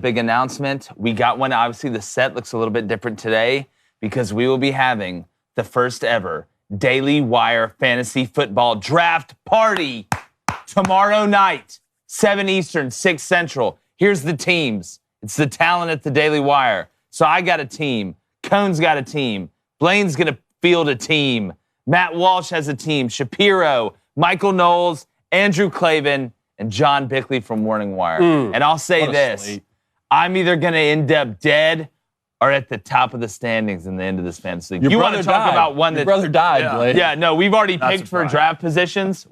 Big announcement. We got one. Obviously, the set looks a little bit different today because we will be having the first ever Daily Wire Fantasy Football Draft Party tomorrow night, 7 Eastern, 6 Central. Here's the teams. It's the talent at the Daily Wire. So I got a team. Cone's got a team. Blaine's going to field a team. Matt Walsh has a team. Shapiro, Michael Knowles, Andrew Clavin, and John Bickley from Morning Wire. And I'll say this. Slate. I'm either going to end up dead or at the top of the standings in the end of this fantasy league. You want to talk about one Your brother died, Blake. Yeah, no, we've already picked for draft positions.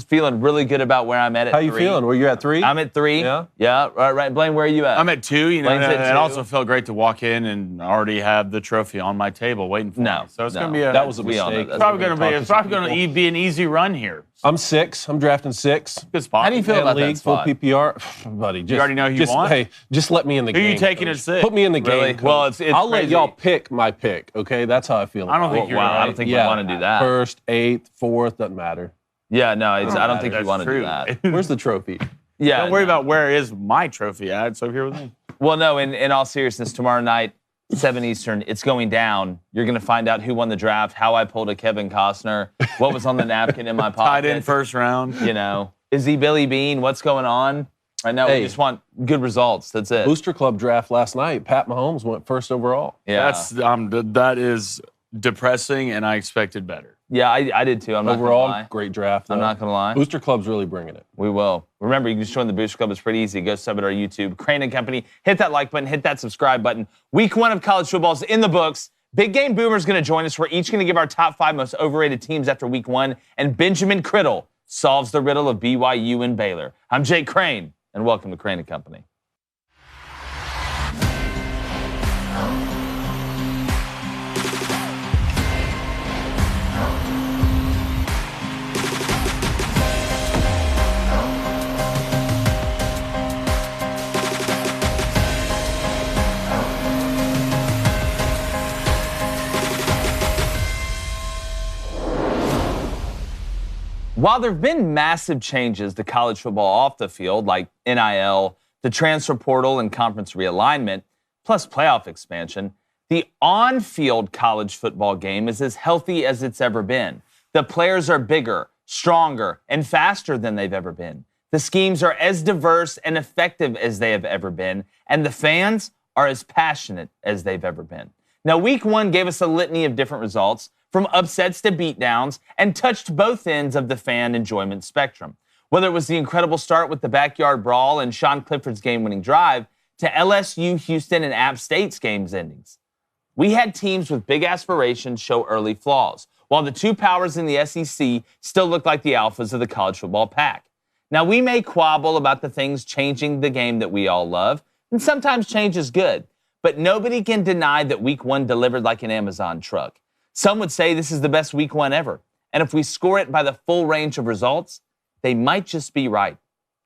Feeling really good about where I'm at 3. How you feeling? Were you at 3? I'm at 3. Yeah. Right. Blaine, where are you at? I'm at 2. You know, Blaine's and at it 2. also felt great to walk in and already have the trophy on my table waiting for me. So it's going to be that was a mistake. It's probably going to be an easy run here. I'm 6. I'm drafting 6. Good spot. How do you feel about league, that spot? Full PPR? Buddy, you already know who you want? Hey, just let me in the game. Who are you taking coach. at 6? Put me in the Really? game. Well, it's I'll crazy. let y'all pick my pick, okay? That's how I feel. I don't think you're I don't think you want to do that. 1st, 8th, 4th, doesn't matter. Yeah, no, I don't think you want to do that. Where's the trophy? Yeah. Don't worry about where is my trophy at. It's over here with me. Well, no, in all seriousness, tomorrow night, 7 Eastern, it's going down. You're going to find out who won the draft, how I pulled a Kevin Costner, what was on the napkin in my pocket. Tied in first round. You know, is he Billy Bean? What's going on? Right now, we just want good results. That's it. Booster Club draft last night. Pat Mahomes went 1st overall. Yeah. That is depressing, and I expected better. Yeah, I did too. I'm not Overall, going to lie. great draft. Though. I'm not going to lie. Booster Club's really bringing it. We will. Remember, you can just join the Booster Club. It's pretty easy. Go sub at our YouTube. Crane & Company. Hit that like button. Hit that subscribe button. Week 1 of college football is in the books. Big Game Boomer's going to join us. We're each going to give our top 5 most overrated teams after Week 1. And Benjamin Criddle solves the riddle of BYU and Baylor. I'm Jake Crane, and welcome to Crane & Company. While there have been massive changes to college football off the field, like NIL, the transfer portal, and conference realignment, plus playoff expansion, the on-field college football game is as healthy as it's ever been. The players are bigger, stronger, and faster than they've ever been. The schemes are as diverse and effective as they have ever been, and the fans are as passionate as they've ever been. Now, Week 1 gave us a litany of different results, from upsets to beatdowns, and touched both ends of the fan enjoyment spectrum. Whether it was the incredible start with the backyard brawl and Sean Clifford's game-winning drive, to LSU, Houston, and App State's games endings. We had teams with big aspirations show early flaws, while the 2 powers in the SEC still look like the alphas of the college football pack. Now, we may quabble about the things changing the game that we all love, and sometimes change is good, but nobody can deny that Week 1 delivered like an Amazon truck. Some would say this is the best Week 1 ever. And if we score it by the full range of results, they might just be right.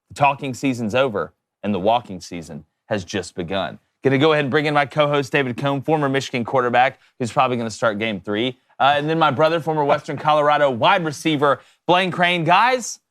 The talking season's over, and the walking season has just begun. Going to go ahead and bring in my co-host, David Cone, former Michigan quarterback, who's probably going to start Game 3. And then my brother, former Western Colorado wide receiver, Blaine Crane. Guys,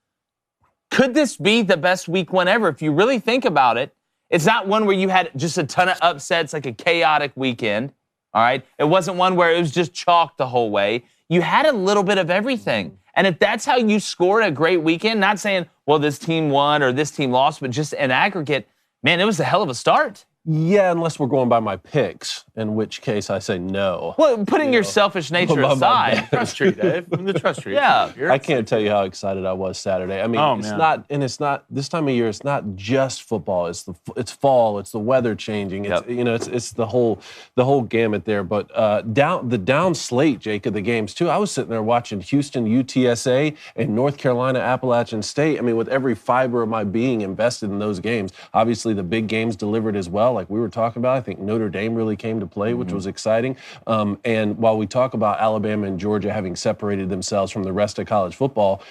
could this be the best Week 1 ever? If you really think about it, it's not one where you had just a ton of upsets, like a chaotic weekend. All right? It wasn't one where it was just chalk the whole way. You had a little bit of everything. And if that's how you scored a great weekend, not saying, well, this team won or this team lost, but just an aggregate, man, it was a hell of a start. Yeah, unless we're going by my picks, in which case I say no. Well, putting your selfish nature aside. Trust tree, Dave. The trust tree. Yeah. I can't tell you how excited I was Saturday. I mean, it's not this time of year. It's not just football. It's fall. It's the weather changing. It's it's the whole gamut there. But down slate, Jake, of the games too. I was sitting there watching Houston UTSA and North Carolina Appalachian State. I mean, with every fiber of my being invested in those games. Obviously, the big games delivered as well. Like we were talking about, I think Notre Dame really came to play, which was exciting. And while we talk about Alabama and Georgia having separated themselves from the rest of college football,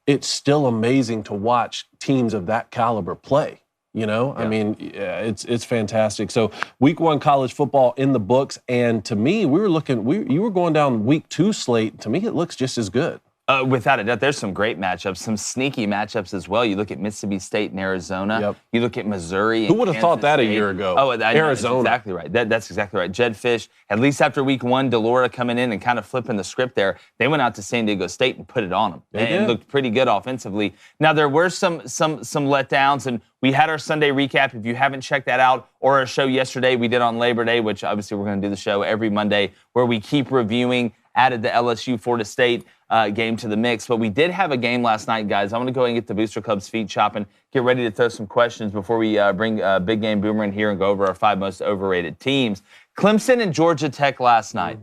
it's still amazing to watch teams of that caliber play. You know, I mean, it's fantastic. So Week 1 college football in the books, and to me, you were going down Week 2 slate. To me, it looks just as good. Without a doubt, there's some great matchups, some sneaky matchups as well. You look at Mississippi State and Arizona. Yep. You look at Missouri. Who would have thought that a year ago? Oh, I know, Arizona. that's exactly right. That's exactly right. Jed Fish, at least after week 1, Delora coming in and kind of flipping the script there. They went out to San Diego State and put it on them. And looked pretty good offensively. Now, there were some letdowns, and we had our Sunday recap. If you haven't checked that out, or our show yesterday we did on Labor Day, which obviously we're going to do the show every Monday, where we keep reviewing, added the LSU-Florida State game to the mix. But we did have a game last night, guys. I want to go ahead and get the Booster Club's feet chopping, get ready to throw some questions before we bring Big Game Boomer in here and go over our 5 most overrated teams. Clemson and Georgia Tech last night.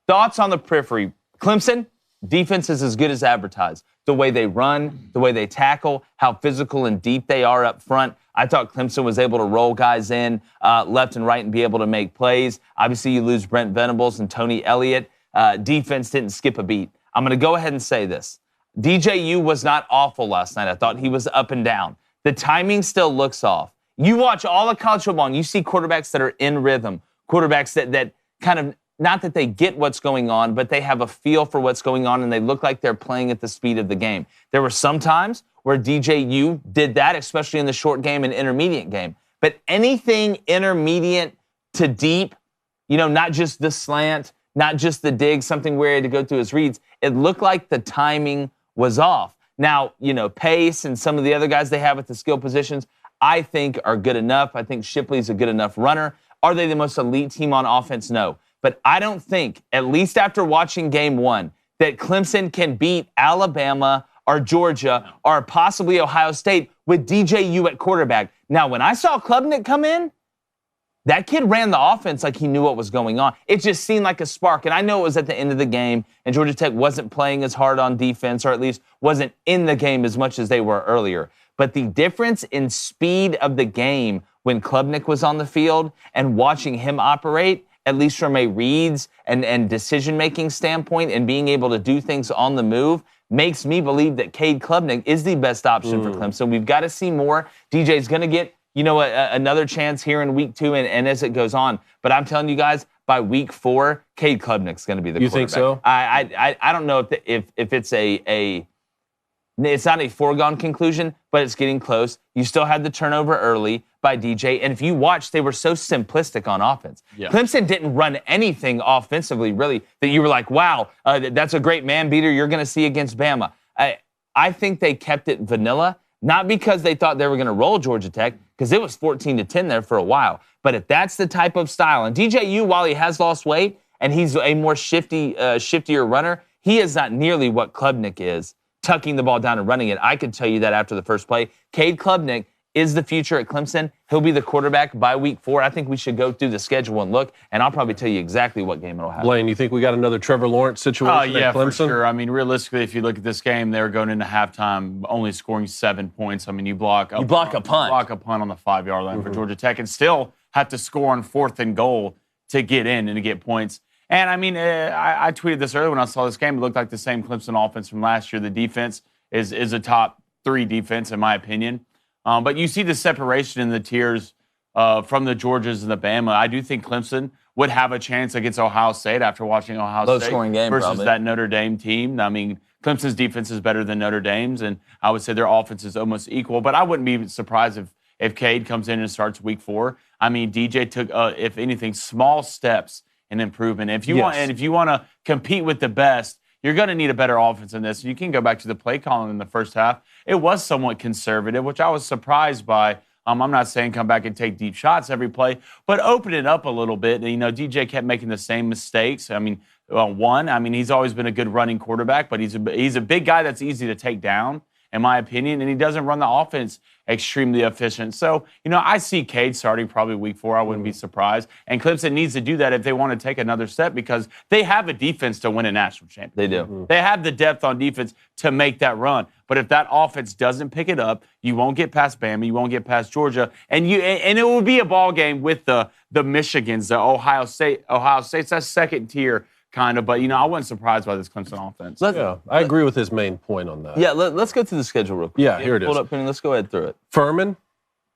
Thoughts on the periphery? Clemson, defense is as good as advertised. The way they run, the way they tackle, how physical and deep they are up front. I thought Clemson was able to roll guys in left and right and be able to make plays. Obviously, you lose Brent Venables and Tony Elliott. Defense didn't skip a beat. I'm going to go ahead and say this. DJU was not awful last night. I thought he was up and down. The timing still looks off. You watch all of college football and you see quarterbacks that are in rhythm, quarterbacks that kind of, not that they get what's going on, but they have a feel for what's going on and they look like they're playing at the speed of the game. There were some times where DJU did that, especially in the short game and intermediate game. But anything intermediate to deep, not just the slant, not just the dig, something where he had to go through his reads, it looked like the timing was off. Now, Pace and some of the other guys they have at the skill positions, I think are good enough. I think Shipley's a good enough runner. Are they the most elite team on offense? No. But I don't think, at least after watching game 1, that Clemson can beat Alabama or Georgia or possibly Ohio State with DJU at quarterback. Now, when I saw Klubnik come in, that kid ran the offense like he knew what was going on. It just seemed like a spark. And I know it was at the end of the game, and Georgia Tech wasn't playing as hard on defense, or at least wasn't in the game as much as they were earlier. But the difference in speed of the game when Klubnik was on the field and watching him operate, at least from a reads and decision-making standpoint and being able to do things on the move, makes me believe that Cade Klubnik is the best option for Clemson. We've got to see more. DJ's going to get another chance here in week 2 and as it goes on. But I'm telling you guys, by week 4, Cade Klubnik's going to be the quarterback. You think so? I don't know if it's it's not a foregone conclusion, but it's getting close. You still had the turnover early by DJ, and if you watch, they were so simplistic on offense. Yeah. Clemson didn't run anything offensively, really, that you were like, wow, that's a great man beater you're going to see against Bama. I think they kept it vanilla. Not because they thought they were going to roll Georgia Tech, because it was 14-10 there for a while. But if that's the type of style, and DJU, while he has lost weight and he's a more shiftier runner, he is not nearly what Klubnik is, tucking the ball down and running it. I could tell you that after the first play. Cade Klubnik is the future at Clemson. He'll be the quarterback by week 4. I think we should go through the schedule and look, and I'll probably tell you exactly what game it'll happen. Blaine, you think we got another Trevor Lawrence situation at Clemson? For sure. I mean, realistically, if you look at this game, they were going into halftime only scoring 7 points. I mean, you block a punt. Block a punt on the 5-yard line for Georgia Tech and still have to score on 4th and goal to get in and to get points. And, I mean, I tweeted this earlier when I saw this game. It looked like the same Clemson offense from last year. The defense is a top 3 defense, in my opinion. But you see the separation in the tiers from the Georgias and the Bama. I do think Clemson would have a chance against Ohio State after watching Ohio State low-scoring game versus probably. That Notre Dame team. I mean, Clemson's defense is better than Notre Dame's, and I would say their offense is almost equal. But I wouldn't be surprised if Cade comes in and starts week 4. I mean, DJ took, if anything, small steps in improvement. If you want to compete with the best, you're going to need a better offense than this. You can go back to the play calling in the first half. It was somewhat conservative, which I was surprised by. I'm not saying come back and take deep shots every play, but open it up a little bit. DJ kept making the same mistakes. I mean, he's always been a good running quarterback, but he's a big guy that's easy to take down, in my opinion, and he doesn't run the offense extremely efficient. So, I see Cade starting probably week 4. I wouldn't be surprised. And Clemson needs to do that if they want to take another step because they have a defense to win a national championship. They do. They have the depth on defense to make that run. But if that offense doesn't pick it up, you won't get past Bama, you won't get past Georgia, and it will be a ball game with the Michigans, the Ohio State's that second tier kind of, but I wasn't surprised by this Clemson offense. I agree with his main point on that. Yeah, let's go through the schedule real quick. Yeah, here it is. Hold up, Penny. Let's go ahead through it. Furman.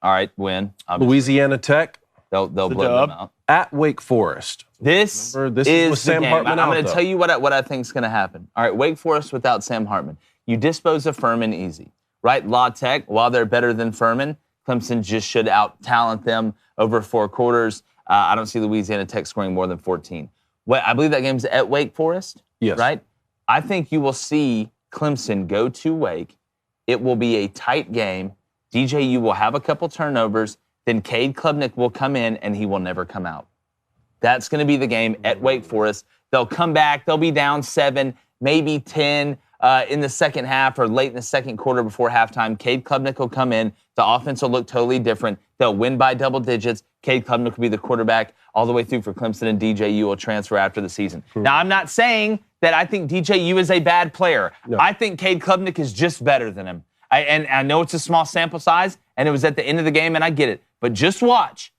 All right, win. Obviously. Louisiana Tech. They'll blow them out. At Wake Forest. This is with the Sam game. Hartman I'm going out, to tell you what I think is going to happen. All right, Wake Forest without Sam Hartman. You dispose of Furman easy, right? La Tech, while they're better than Furman, Clemson just should out-talent them over 4 quarters. I don't see Louisiana Tech scoring more than 14. I believe that game's at Wake Forest, yes. Right? I think you will see Clemson go to Wake. It will be a tight game. DJU will have a couple turnovers. Then Cade Klubnik will come in, and he will never come out. That's going to be the game at Wake Forest. They'll come back. They'll be down 7, maybe 10 in the second half or late in the second quarter before halftime. Cade Klubnik will come in. The offense will look totally different. They'll win by double digits. Cade Klubnik will be the quarterback all the way through for Clemson, and DJU will transfer after the season. Now, I'm not saying that I think DJU is a bad player. No. I think Cade Klubnik is just better than him. And I know it's a small sample size, and it was at the end of the game, and I get it. But just watch.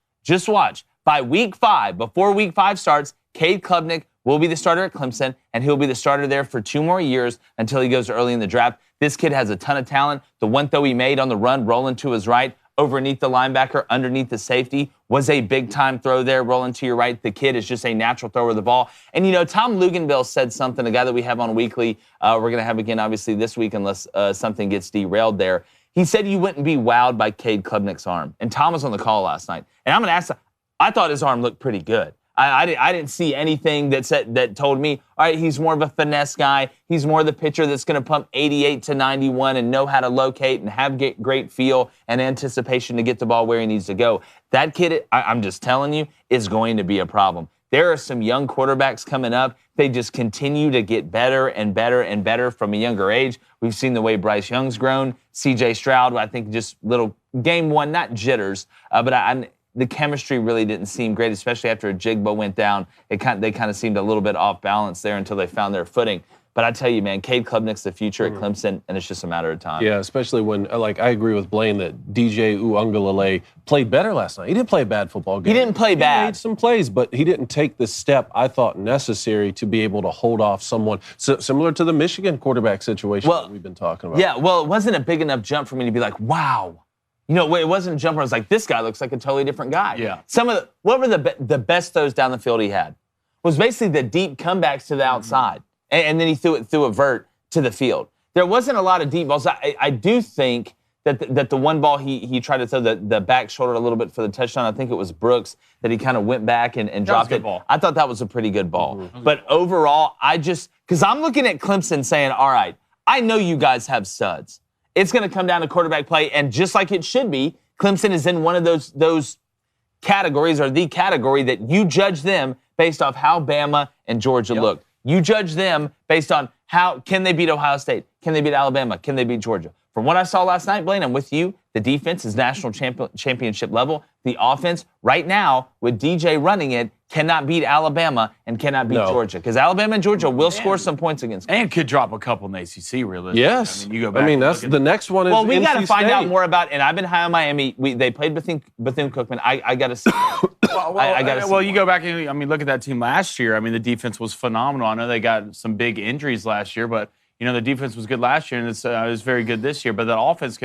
By week 5, before week 5 starts, Cade Klubnik will be the starter at Clemson, and he'll be the starter there for 2 more years until he goes early in the draft. This kid has a ton of talent. The one throw he made on the run, rolling to his right, overneath the linebacker, underneath the safety, was a big-time throw there, rolling to your right. The kid is just a natural thrower of the ball. And, Tom Luganville said something, a guy that we have on Weekly. We're going to have again, obviously, this week unless something gets derailed there. He said you wouldn't be wowed by Cade Klubnik's arm. And Tom was on the call last night. And I'm going to ask, I thought his arm looked pretty good. I didn't see anything that told me, all right, he's more of a finesse guy. He's more the pitcher that's going to pump 88 to 91 and know how to locate and have great feel and anticipation to get the ball where he needs to go. That kid, I'm just telling you, is going to be a problem. There are some young quarterbacks coming up. They just continue to get better and better and better from a younger age. We've seen the way Bryce Young's grown. C.J. Stroud, I think just little game 1, not jitters, but the chemistry really didn't seem great, especially after Jigba went down. They kind of seemed a little bit off balance there until they found their footing. But I tell you, man, Cade Klubnik's the future at Clemson, and it's just a matter of time. Yeah, especially when, I agree with Blaine that DJ Uiagalelei played better last night. He didn't play a bad football game. He didn't play bad. He made some plays, but he didn't take the step I thought necessary to be able to hold off someone. Similar to the Michigan quarterback situation that we've been talking about. Yeah, well, it wasn't a big enough jump for me to be like, wow. It wasn't a jump where I was like, this guy looks like a totally different guy. Yeah. What were the best throws down the field he had? Was basically the deep comebacks to the outside. And then he threw it through a vert to the field. There wasn't a lot of deep balls. I do think that the one ball he tried to throw the back shoulder a little bit for the touchdown, I think it was Brooks, that he kind of went back and dropped it. Ball. I thought that was a pretty good ball. But overall, because I'm looking at Clemson saying, all right, I know you guys have studs. It's going to come down to quarterback play, and just like it should be, Clemson is in one of those categories, or the category that you judge them based off how Bama and Georgia looked. You judge them based on how can they beat Ohio State? Can they beat Alabama? Can they beat Georgia? From what I saw last night, Blaine, I'm with you. The defense is national championship level. The offense, right now, with DJ running it, cannot beat Alabama and cannot beat Georgia. Because Alabama and Georgia will score some points against them. And could drop a couple in the ACC, realistically. Yes. You go back that's the next one is Well, we got to find State. out more about, and I've been high on Miami. They played Bethune-Cookman. I got to see. You go back and, look at that team last year. The defense was phenomenal. I know they got some big injuries last year, but, the defense was good last year, and it was very good this year. But the offense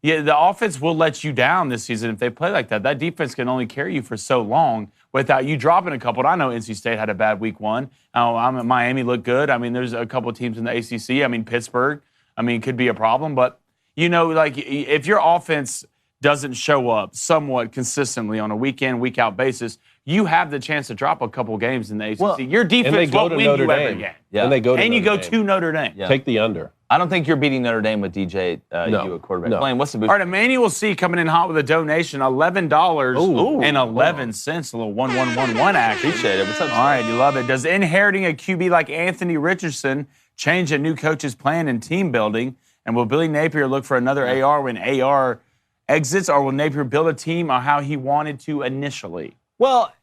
the offense will let you down this season if they play like that. That defense can only carry you for so long without you dropping a couple. I know NC State had a bad week 1. Miami looked good. There's a couple of teams in the ACC. Pittsburgh, could be a problem. But, if your offense doesn't show up somewhat consistently on a week-in, week-out basis, you have the chance to drop a couple games in the ACC. Well, your defense won't win you every game. Yeah. And they go to and you Notre go Dame. to Notre Dame. Yeah. Take the under. I don't think you're beating Notre Dame with DJ you at quarterback. No. Blaine, what's the boost? All right, Emmanuel C. coming in hot with a donation, $11.11. A little 1111 action. Appreciate it. What's up? All right, you love it. Does inheriting a QB like Anthony Richardson change a new coach's plan in team building? And will Billy Napier look for another AR when AR exits, or will Napier build a team on how he wanted to initially? Well,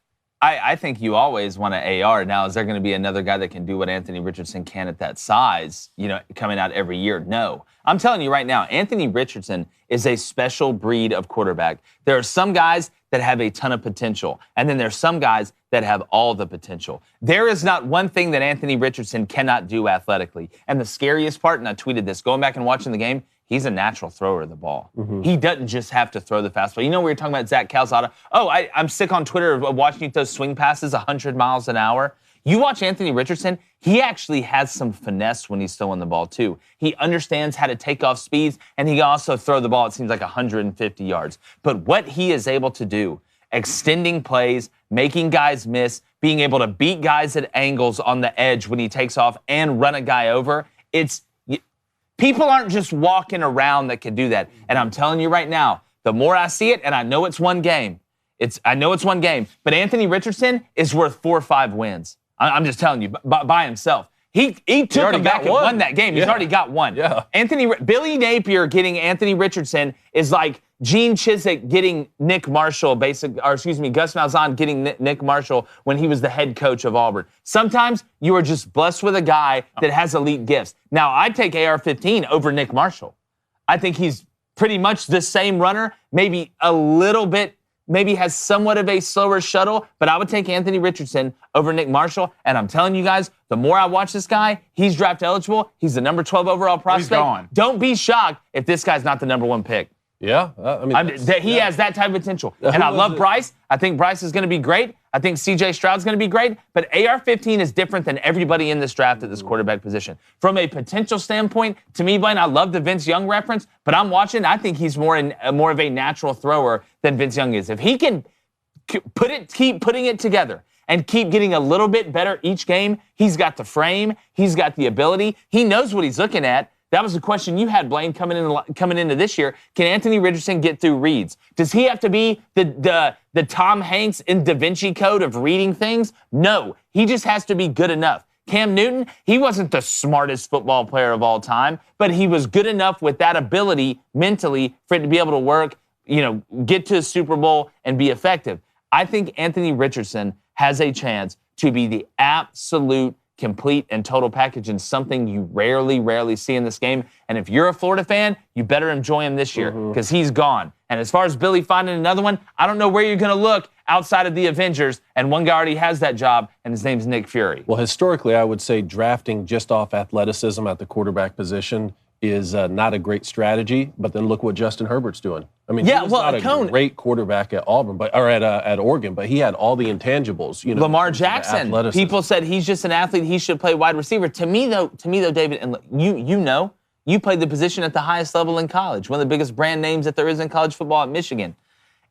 I think you always want an AR. Now, is there going to be another guy that can do what Anthony Richardson can at that size, coming out every year? No. I'm telling you right now, Anthony Richardson is a special breed of quarterback. There are some guys that have a ton of potential, and then there's some guys that have all the potential. There is not one thing that Anthony Richardson cannot do athletically. And the scariest part, and I tweeted this, going back and watching the game, he's a natural thrower of the ball. He doesn't just have to throw the fastball. You know, we were talking about Zach Calzada. Oh, I'm sick on Twitter of watching you throw swing passes 100 miles an hour. You watch Anthony Richardson, he actually has some finesse when he's throwing the ball, too. He understands how to take off speeds, and he can also throw the ball, it seems like, 150 yards. But what he is able to do, extending plays, making guys miss, being able to beat guys at angles on the edge when he takes off and run a guy over, people aren't just walking around that can do that. And I'm telling you right now, the more I see it, and I know it's one game, but Anthony Richardson is worth 4 or 5 wins. I'm just telling you, by himself. He took him back and won that game. He's already got one. Yeah. Billy Napier getting Anthony Richardson is like Gene Chizik getting Nick Marshall, Gus Malzahn getting Nick Marshall when he was the head coach of Auburn. Sometimes you are just blessed with a guy that has elite gifts. Now, I'd take AR-15 over Nick Marshall. I think he's pretty much the same runner, maybe a little bit, maybe has somewhat of a slower shuttle, but I would take Anthony Richardson over Nick Marshall. And I'm telling you guys, the more I watch this guy, he's draft eligible. He's the number 12 overall prospect. He's gone. Don't be shocked if this guy's not the number 1 pick. Yeah, he has that type of potential. And I love Bryce. I think Bryce is going to be great. I think C.J. Stroud's going to be great. But AR-15 is different than everybody in this draft at this quarterback position. From a potential standpoint, to me, Blaine, I love the Vince Young reference, but I'm watching. I think he's more of a natural thrower than Vince Young is. If he can keep putting it together and keep getting a little bit better each game, he's got the frame. He's got the ability. He knows what he's looking at. That was the question you had, Blaine, coming into this year. Can Anthony Richardson get through reads? Does he have to be the Tom Hanks in Da Vinci Code of reading things? No. He just has to be good enough. Cam Newton, he wasn't the smartest football player of all time, but he was good enough with that ability mentally for it to be able to work, get to a Super Bowl and be effective. I think Anthony Richardson has a chance to be the absolute complete and total package, and something you rarely see in this game. And if you're a Florida fan, you better enjoy him this year because he's gone. And as far as Billy finding another one, I don't know where you're going to look outside of the Avengers, and one guy already has that job, and his name's Nick Fury. Well, historically, I would say drafting just off athleticism at the quarterback position is not a great strategy, but then look what Justin Herbert's doing. I mean, he was not a great quarterback at Auburn, at Oregon, but he had all the intangibles. Lamar Jackson, people said he's just an athlete. He should play wide receiver. To me, though, David, and you played the position at the highest level in college, one of the biggest brand names that there is in college football at Michigan.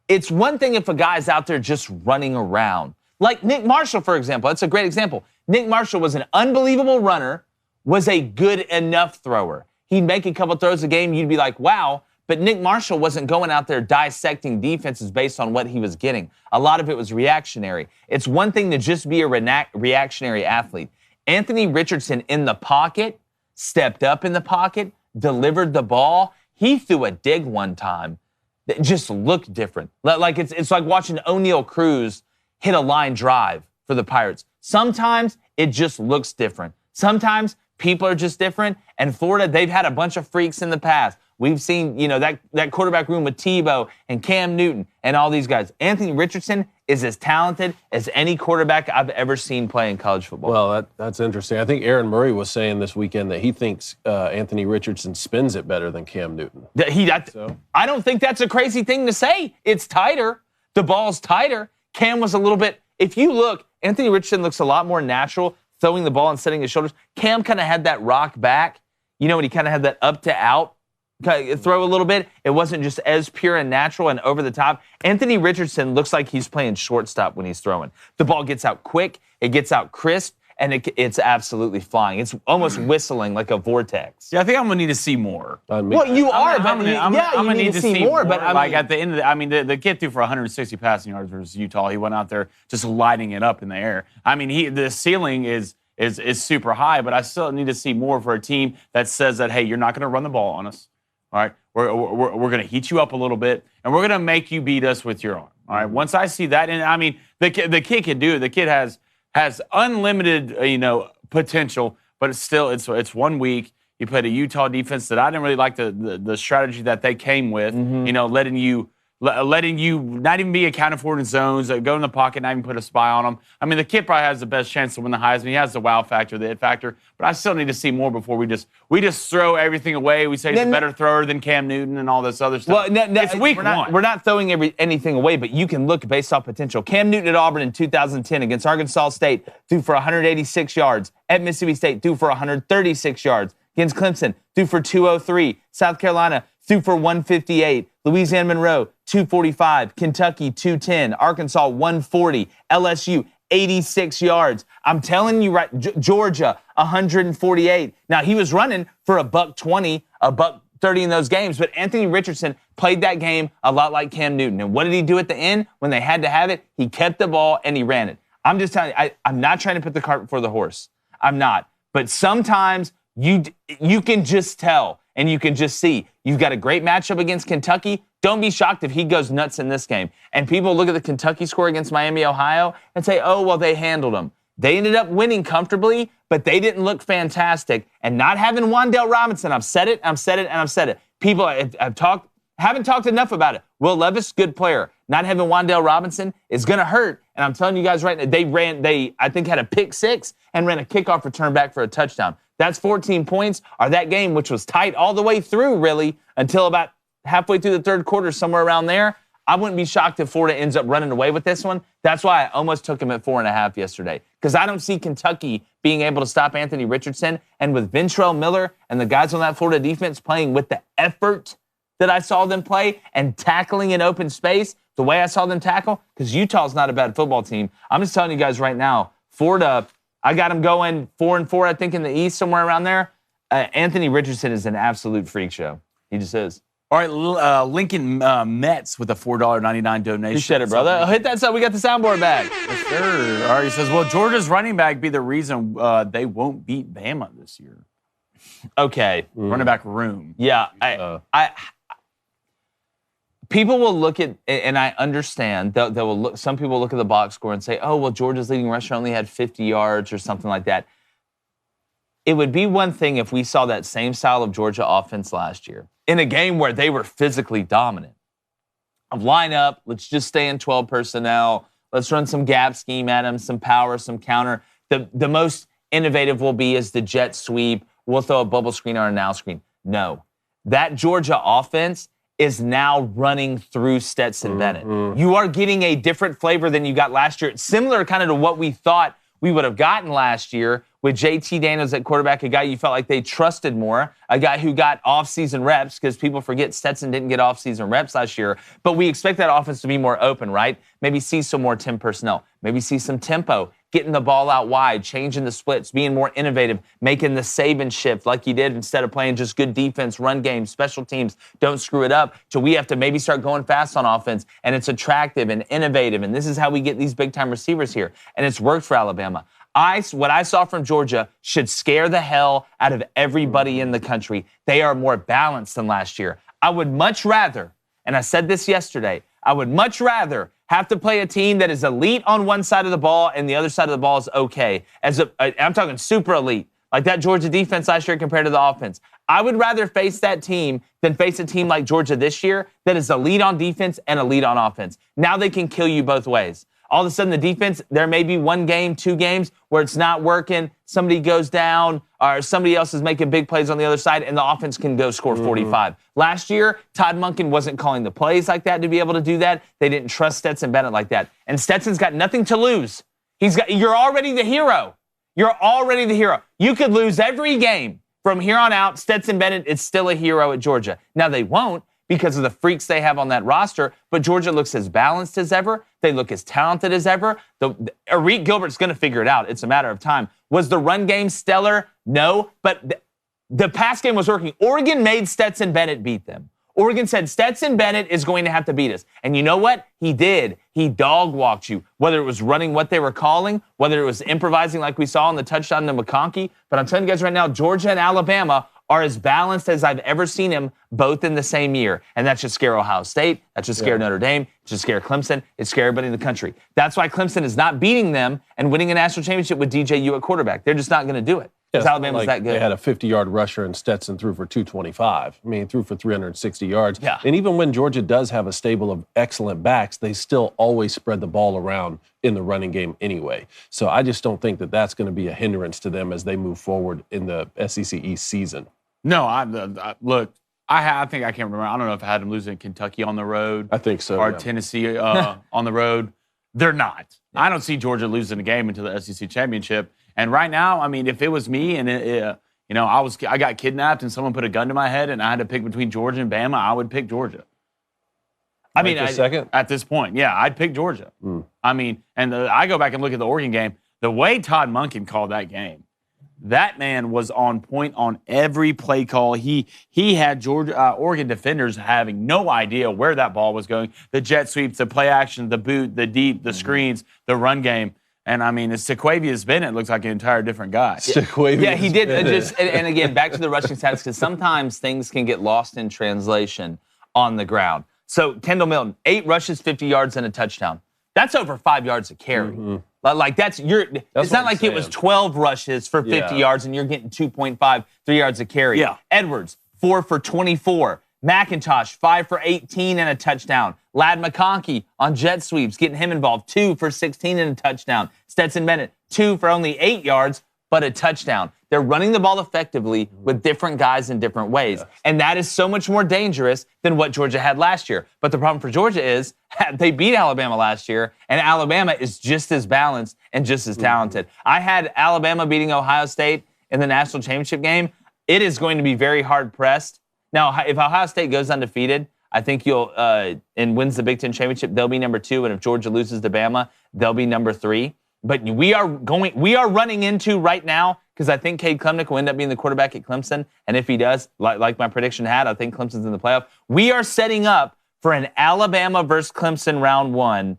It's one thing if a guy's out there just running around. Like Nick Marshall, for example. That's a great example. Nick Marshall was an unbelievable runner, was a good enough thrower. He'd make a couple throws a game, you'd be like, wow. But Nick Marshall wasn't going out there dissecting defenses based on what he was getting. A lot of it was reactionary. It's one thing to just be a reactionary athlete. Anthony Richardson in the pocket, stepped up in the pocket, delivered the ball. He threw a dig one time that just looked different. Like it's like watching O'Neal Cruz hit a line drive for the Pirates. Sometimes it just looks different. Sometimes people are just different. And Florida, they've had a bunch of freaks in the past. We've seen, that quarterback room with Tebow and Cam Newton and all these guys. Anthony Richardson is as talented as any quarterback I've ever seen play in college football. Well, that's interesting. I think Aaron Murray was saying this weekend that he thinks Anthony Richardson spins it better than Cam Newton. I don't think that's a crazy thing to say. It's tighter. The ball's tighter. Cam was a little bit, if you look, Anthony Richardson looks a lot more natural throwing the ball and setting his shoulders. Cam kind of had that rock back, when he kind of had that up to out throw a little bit. It wasn't just as pure and natural and over the top. Anthony Richardson looks like he's playing shortstop when he's throwing. The ball gets out quick, it gets out crisp, and it's absolutely flying. It's almost whistling like a vortex. Yeah, I think I'm going to need to see more. I'm going to need to see more. But at the end of the kid threw for 160 passing yards versus Utah. He went out there just lighting it up in the air. The ceiling is super high, but I still need to see more for a team that says that, hey, you're not going to run the ball on us. All right, we're going to heat you up a little bit, and we're going to make you beat us with your arm. All right, once I see that, and the kid can do it. The kid has unlimited potential, but it's 1 week. You played a Utah defense that I didn't really like the strategy that they came with. Letting you letting you not even be accounted for in zones, go in the pocket, not even put a spy on them. I mean, the kid probably has the best chance to win the Heisman. He has the wow factor, the it factor, but I still need to see more before we just throw everything away. We say he's a better thrower than Cam Newton and all this other stuff. Well, it's week one. We're not throwing anything away, but you can look based off potential. Cam Newton at Auburn in 2010 against Arkansas State threw for 186 yards. At Mississippi State, threw for 136 yards. Against Clemson, threw for 203. South Carolina, threw for 158. Louisiana Monroe, 245. Kentucky, 210. Arkansas, 140. LSU, 86 yards. I'm telling you, right, Georgia, 148. Now, he was running for $120, $130 in those games, but Anthony Richardson played that game a lot like Cam Newton. And what did he do at the end when they had to have it? He kept the ball and he ran it. I'm just telling you, I'm not trying to put the cart before the horse. I'm not. But sometimes you can just tell and you can just see. You've got a great matchup against Kentucky. Don't be shocked if he goes nuts in this game. And people look at the Kentucky score against Miami, Ohio, and say, oh, well, they handled them. They ended up winning comfortably, but they didn't look fantastic. And not having Wan'Dale Robinson, I've said it. People haven't talked enough about it. Will Levis, good player. Not having Wan'Dale Robinson is going to hurt. And I'm telling you guys right now, they I think, had a pick six and ran a kickoff return back for a touchdown. That's 14 points, or that game, which was tight all the way through, really, until about halfway through the third quarter, somewhere around there. I wouldn't be shocked if Florida ends up running away with this one. That's why I almost took him at 4.5 yesterday, because I don't see Kentucky being able to stop Anthony Richardson. And with Ventrell Miller and the guys on that Florida defense playing with the effort that I saw them play and tackling in open space, the way I saw them tackle, because Utah's not a bad football team. I'm just telling you guys right now, Florida, I got them going 4-4, I think, in the East, somewhere around there. Anthony Richardson is an absolute freak show. He just is. All right, Lincoln Mets with a $4.99 donation. Appreciate it, brother. Hit that side. We got the soundboard back. Yes, sir. All right, he says, will Georgia's running back be the reason they won't beat Bama this year? Okay. Running back room. Yeah. People will look at, and I understand, they will look. Some people look at the box score and say, oh, well, Georgia's leading rusher only had 50 yards or something like that. It would be one thing if we saw that same style of Georgia offense last year in a game where they were physically dominant. Of line up, let's just stay in 12 personnel. Let's run some gap scheme at them, some power, some counter. The most innovative will be is the jet sweep. We'll throw a bubble screen or a now screen. No. That Georgia offense is now running through Stetson Bennett. You are getting a different flavor than you got last year. It's similar kind of to what we thought we would have gotten last year with JT Daniels at quarterback, a guy you felt like they trusted more, a guy who got off-season reps, because people forget Stetson didn't get off-season reps last year. But we expect that offense to be more open, right? Maybe see some more 10 personnel. Maybe see some tempo, getting the ball out wide, changing the splits, being more innovative, making the Saban shift like he did instead of playing just good defense, run game, special teams, don't screw it up. So we have to maybe start going fast on offense, and it's attractive and innovative, and this is how we get these big-time receivers here. And it's worked for Alabama. What I saw from Georgia should scare the hell out of everybody in the country. They are more balanced than last year. I would much rather, and I said this yesterday, I would much rather have to play a team that is elite on one side of the ball and the other side of the ball is okay. I'm talking super elite, like that Georgia defense last year compared to the offense. I would rather face that team than face a team like Georgia this year that is elite on defense and elite on offense. Now they can kill you both ways. All of a sudden, the defense, there may be one game, 2 games where it's not working, somebody goes down, or somebody else is making big plays on the other side, and the offense can go score 45. Last year, Todd Monken wasn't calling the plays like that to be able to do that. They didn't trust Stetson Bennett like that. And Stetson's got nothing to lose. You're already the hero. You're already the hero. You could lose every game. From here on out, Stetson Bennett is still a hero at Georgia. Now, they won't, because of the freaks they have on that roster, but Georgia looks as balanced as ever. They look as talented as ever. Arik Gilbert's going to figure it out. It's a matter of time. Was the run game stellar? No, but the pass game was working. Oregon made Stetson Bennett beat them. Oregon said Stetson Bennett is going to have to beat us. And you know what? He did. He dog-walked you, whether it was running what they were calling, whether it was improvising like we saw on the touchdown to McConkey. But I'm telling you guys right now, Georgia and Alabama are as balanced as I've ever seen them, both in the same year. And that should scare Ohio State. That should scare Notre Dame. It should scare Clemson. It should scare everybody in the country. That's why Clemson is not beating them and winning a national championship with DJU at quarterback. They're just not going to do it. Because Alabama's that good. They had a 50-yard rusher and Stetson threw for 225. I mean, he threw for 360 yards. Yeah. And even when Georgia does have a stable of excellent backs, they still always spread the ball around in the running game anyway. So I just don't think that that's going to be a hindrance to them as they move forward in the SEC East season. No, look, I think I can't remember. I don't know if I had them losing Kentucky on the road. I think so. Or yeah. Tennessee on the road. They're not. Yeah. I don't see Georgia losing a game until the SEC championship. And right now, I mean, if it was me and I got kidnapped and someone put a gun to my head and I had to pick between Georgia and Bama, I would pick Georgia. I mean, second at this point, yeah, I'd pick Georgia. I mean, and I go back and look at the Oregon game. The way Todd Monken called that game, that man was on point on every play call. He had Oregon defenders having no idea where that ball was going. The jet sweeps, the play action, the boot, the deep, the screens, the run game. And, I mean, Sequavius Bennett looks like an entire different guy. Yeah, he did. And again, back to the rushing stats, because sometimes things can get lost in translation on the ground. So, Kendall Milton, 8 rushes, 50 yards, and a touchdown. That's over 5 yards a carry. Like, it's not like it was 12 rushes for 50 yards and you're getting 2.5, 3 yards a carry. Yeah. Edwards, 4 for 24. McIntosh, 5 for 18 and a touchdown. Ladd McConkey on jet sweeps, getting him involved, 2 for 16 and a touchdown. Stetson Bennett, 2 for only 8 yards, but a touchdown. They're running the ball effectively with different guys in different ways. Yes. And that is so much more dangerous than what Georgia had last year. But the problem for Georgia is they beat Alabama last year, and Alabama is just as balanced and just as talented. I had Alabama beating Ohio State in the national championship game. It is going to be very hard-pressed. Now, if Ohio State goes undefeated, I think and wins the Big Ten championship, they'll be number 2. And if Georgia loses to Bama, they'll be number 3. But we are running into right now, because I think Cade Klubnik will end up being the quarterback at Clemson. And if he does, like my prediction had, I think Clemson's in the playoff. We are setting up for an Alabama versus Clemson round 1.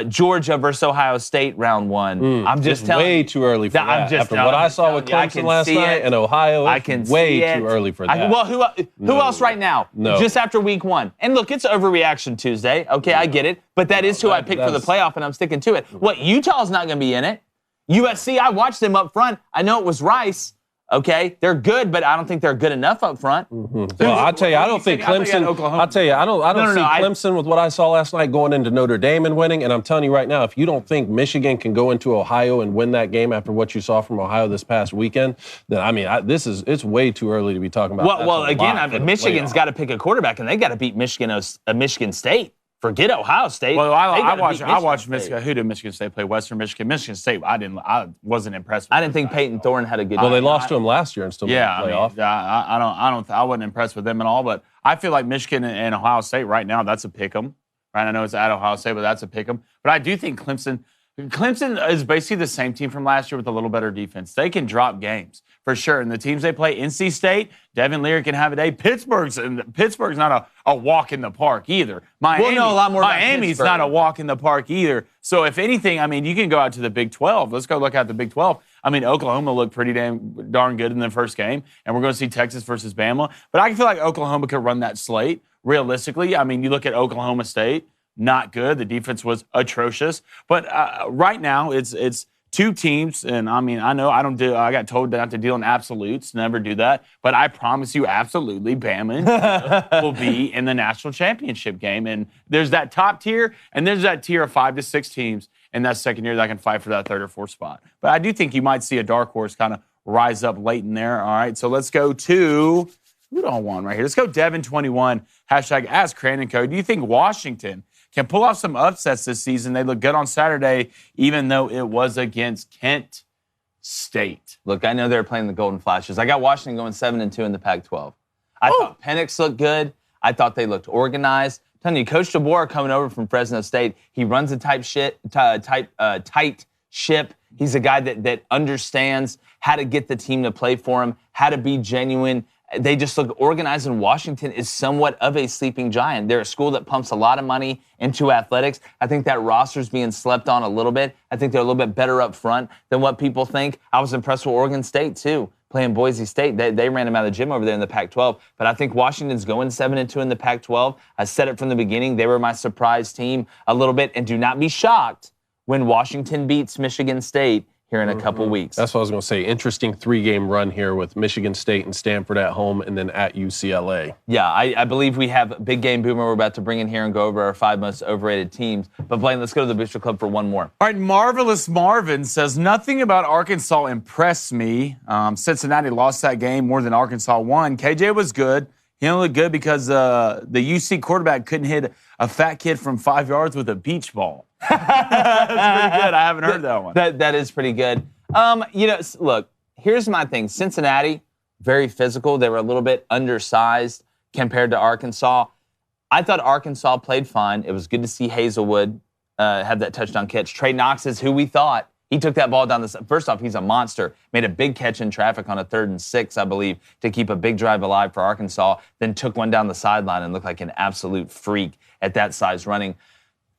Georgia versus Ohio State round 1. I'm just telling you. Way too early for that. After what I saw with Clemson last night and Ohio, it's way too early for that. Who else right now? No. Just after week 1. And look, it's Overreaction Tuesday. Okay, I get it. But that is who I picked for the playoff, and I'm sticking to it. What, Utah's not going to be in it. USC, I watched them up front. I know it was Rice. Okay, they're good, but I don't think they're good enough up front. Well, I'll tell you, I don't think Clemson. I'll tell you, I don't see Clemson with what I saw last night going into Notre Dame and winning. And I'm telling you right now, if you don't think Michigan can go into Ohio and win that game after what you saw from Ohio this past weekend, then I mean, it's way too early to be talking about. Well, again, Michigan's got to pick a quarterback, and they got to beat Michigan State. Forget Ohio State. Well, I watched Michigan. Who did Michigan State play? Western Michigan. Michigan State. I wasn't impressed with. I didn't think Peyton Thorne had a good. Well, they lost to him last year and still made the playoff. I wasn't impressed with them at all. But I feel like Michigan and Ohio State right now, that's a pick 'em. Right? I know it's at Ohio State, but that's a pick 'em. But I do think Clemson is basically the same team from last year with a little better defense. They can drop games for sure. And the teams they play, NC State, Devin Leary can have a day. Pittsburgh's not a walk in the park either. We'll know a lot more about Miami's not a walk in the park either. So if anything, I mean, you can go out to the Big 12. Let's go look at the Big 12. I mean, Oklahoma looked pretty darn good in the first game, and we're going to see Texas versus Bama. But I feel like Oklahoma could run that slate realistically. I mean, you look at Oklahoma State. Not good. The defense was atrocious. But right now, it's two teams, and I mean, I got told not to deal in absolutes, never do that. But I promise you, absolutely, Bama will be in the national championship game. And there's that top tier, and there's that tier of 5 to 6 teams in that second year that can fight for that 3rd or 4th spot. But I do think you might see a dark horse kind of rise up late in there. All right, so let's go to who do I want right here? Let's go Devin21, #AskCrandonCo. Do you think Washington can pull off some upsets this season? They look good on Saturday, even though it was against Kent State. Look, I know they're playing the Golden Flashes. I got Washington going 7-2 in the Pac-12. I thought Penix looked good. I thought they looked organized. I'm telling you, Coach DeBoer coming over from Fresno State, he runs a tight ship. He's a guy that understands how to get the team to play for him, how to be genuine. They just look organized, and Washington is somewhat of a sleeping giant. They're a school that pumps a lot of money into athletics. I think that roster's being slept on a little bit. I think they're a little bit better up front than what people think. I was impressed with Oregon State, too, playing Boise State. They ran them out of the gym over there in the Pac-12. But I think Washington's going 7-2 in the Pac-12. I said it from the beginning. They were my surprise team a little bit. And do not be shocked when Washington beats Michigan State here in a couple weeks. That's what I was going to say. Interesting 3-game run here with Michigan State and Stanford at home and then at UCLA. Yeah, I believe we have Big Game Boomer we're about to bring in here and go over our 5 most overrated teams. But Blaine, let's go to the Booster Club for one more. All right, Marvelous Marvin says, nothing about Arkansas impressed me. Cincinnati lost that game more than Arkansas won. KJ was good. He only looked good because the UC quarterback couldn't hit a fat kid from 5 yards with a beach ball. That's pretty good. I haven't heard that one. That is pretty good. Look, here's my thing. Cincinnati, very physical. They were a little bit undersized compared to Arkansas. I thought Arkansas played fine. It was good to see Hazelwood have that touchdown catch. Trey Knox is who we thought. He took that ball down the side. First off, he's a monster. Made a big catch in traffic on a 3rd and 6, I believe, to keep a big drive alive for Arkansas. Then took one down the sideline and looked like an absolute freak at that size running.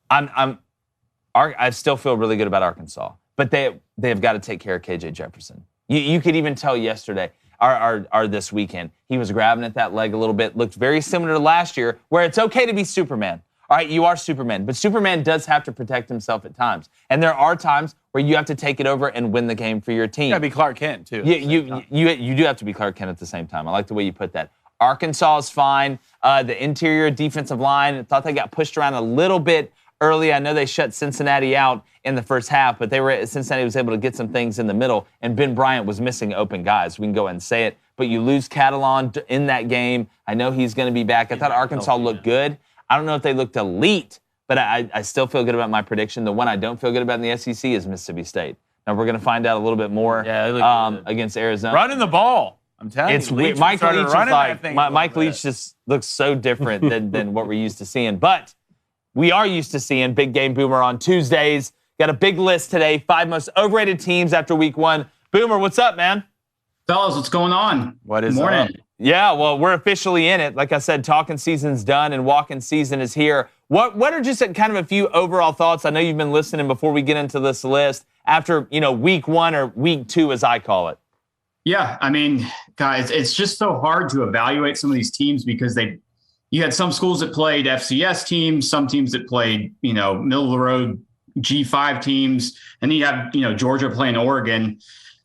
I still feel really good about Arkansas, but they have got to take care of KJ Jefferson. You could even tell yesterday, or this weekend, he was grabbing at that leg a little bit. Looked very similar to last year, where it's okay to be Superman. All right, you are Superman, but Superman does have to protect himself at times. And there are times where you have to take it over and win the game for your team. You got to be Clark Kent, too. You do have to be Clark Kent at the same time. I like the way you put that. Arkansas is fine. The interior defensive line, I thought they got pushed around a little bit early. I know they shut Cincinnati out in the first half, but Cincinnati was able to get some things in the middle, and Ben Bryant was missing open guys. We can go ahead and say it. But you lose Catalan in that game. I know he's going to be back. I thought Arkansas looked good. I don't know if they looked elite, but I still feel good about my prediction. The one I don't feel good about in the SEC is Mississippi State. Now, we're going to find out a little bit more against Arizona. Running the ball. I'm telling you. It's weird. Mike Leach just looks so different than what we're used to seeing. But we are used to seeing Big Game Boomer on Tuesdays. Got a big list today. 5 most overrated teams after week 1. Boomer, what's up, man? Fellas, what's going on? What is Morning. up? Yeah, well, we're officially in it. Like I said, talking season's done and walking season is here. What are just kind of a few overall thoughts? I know you've been listening before we get into this list after, week 1 or week 2, as I call it. Yeah, I mean, guys, it's just so hard to evaluate some of these teams because you had some schools that played FCS teams, some teams that played, middle of the road G5 teams, and then you have, Georgia playing Oregon.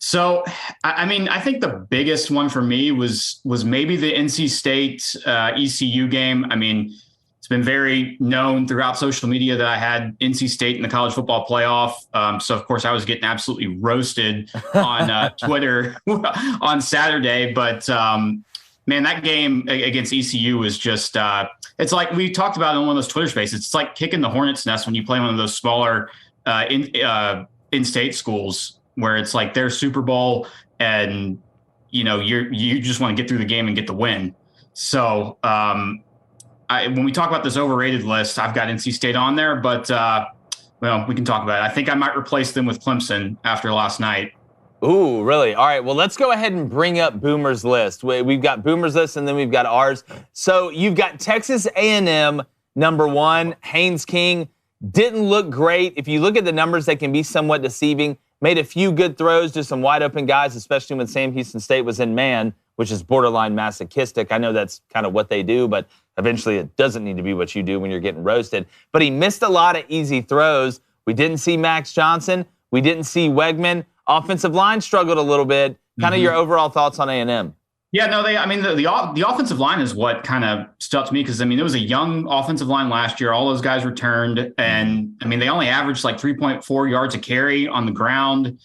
So, I mean, I think the biggest one for me was maybe the NC State ECU game. I mean, it's been very known throughout social media that I had NC State in the college football playoff. So, of course, I was getting absolutely roasted on Twitter on Saturday. But, man, that game against ECU was just it's like we talked about in one of those Twitter spaces. It's like kicking the hornet's nest when you play one of those smaller in-state schools, where it's like their Super Bowl and, you just want to get through the game and get the win. So when we talk about this overrated list, I've got NC State on there, but, we can talk about it. I think I might replace them with Clemson after last night. Ooh, really? All right, well, let's go ahead and bring up Boomer's list. We've got Boomer's list, and then we've got ours. So you've got Texas A&M, number 1. Haynes King didn't look great. If you look at the numbers, they can be somewhat deceiving. Made a few good throws to some wide-open guys, especially when Sam Houston State was in man, which is borderline masochistic. I know that's kind of what they do, but eventually it doesn't need to be what you do when you're getting roasted. But he missed a lot of easy throws. We didn't see Max Johnson. We didn't see Wegman. Offensive line struggled a little bit. Kind of your overall thoughts on A&M. Yeah, no, the offensive line is what kind of stuck to me because, it was a young offensive line last year. All those guys returned, and, they only averaged like 3.4 yards a carry on the ground.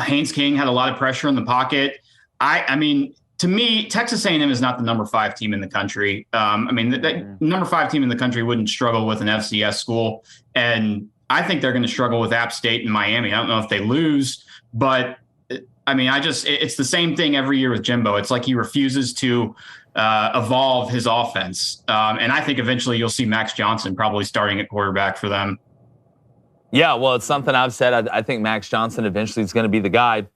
Haynes King had a lot of pressure in the pocket. To me, Texas A&M is not the number 5 team in the country. The number 5 team in the country wouldn't struggle with an FCS school, and I think they're going to struggle with App State and Miami. I don't know if they lose, but it's the same thing every year with Jimbo. It's like he refuses to evolve his offense. And I think eventually you'll see Max Johnson probably starting at quarterback for them. Yeah, well, it's something I've said. I think Max Johnson eventually is going to be the guy.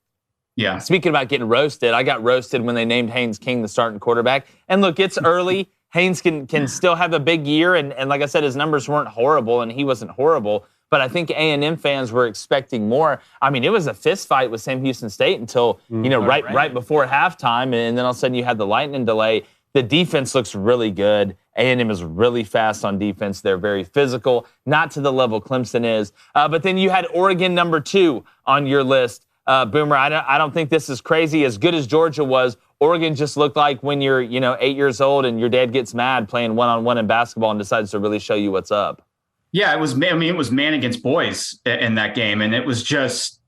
Yeah. Speaking about getting roasted, I got roasted when they named Haynes King the starting quarterback. And look, it's early. Haynes can still have a big year. And like I said, his numbers weren't horrible, and he wasn't horrible. But I think A&M fans were expecting more. It was a fist fight with Sam Houston State until, right before halftime. And then all of a sudden you had the lightning delay. The defense looks really good. A&M is really fast on defense. They're very physical, not to the level Clemson is. But then you had Oregon number 2 on your list. Boomer, I don't think this is crazy. As good as Georgia was, Oregon just looked like when you're 8 years old and your dad gets mad playing one-on-one in basketball and decides to really show you what's up. Yeah, it was man against boys in that game. And it was just,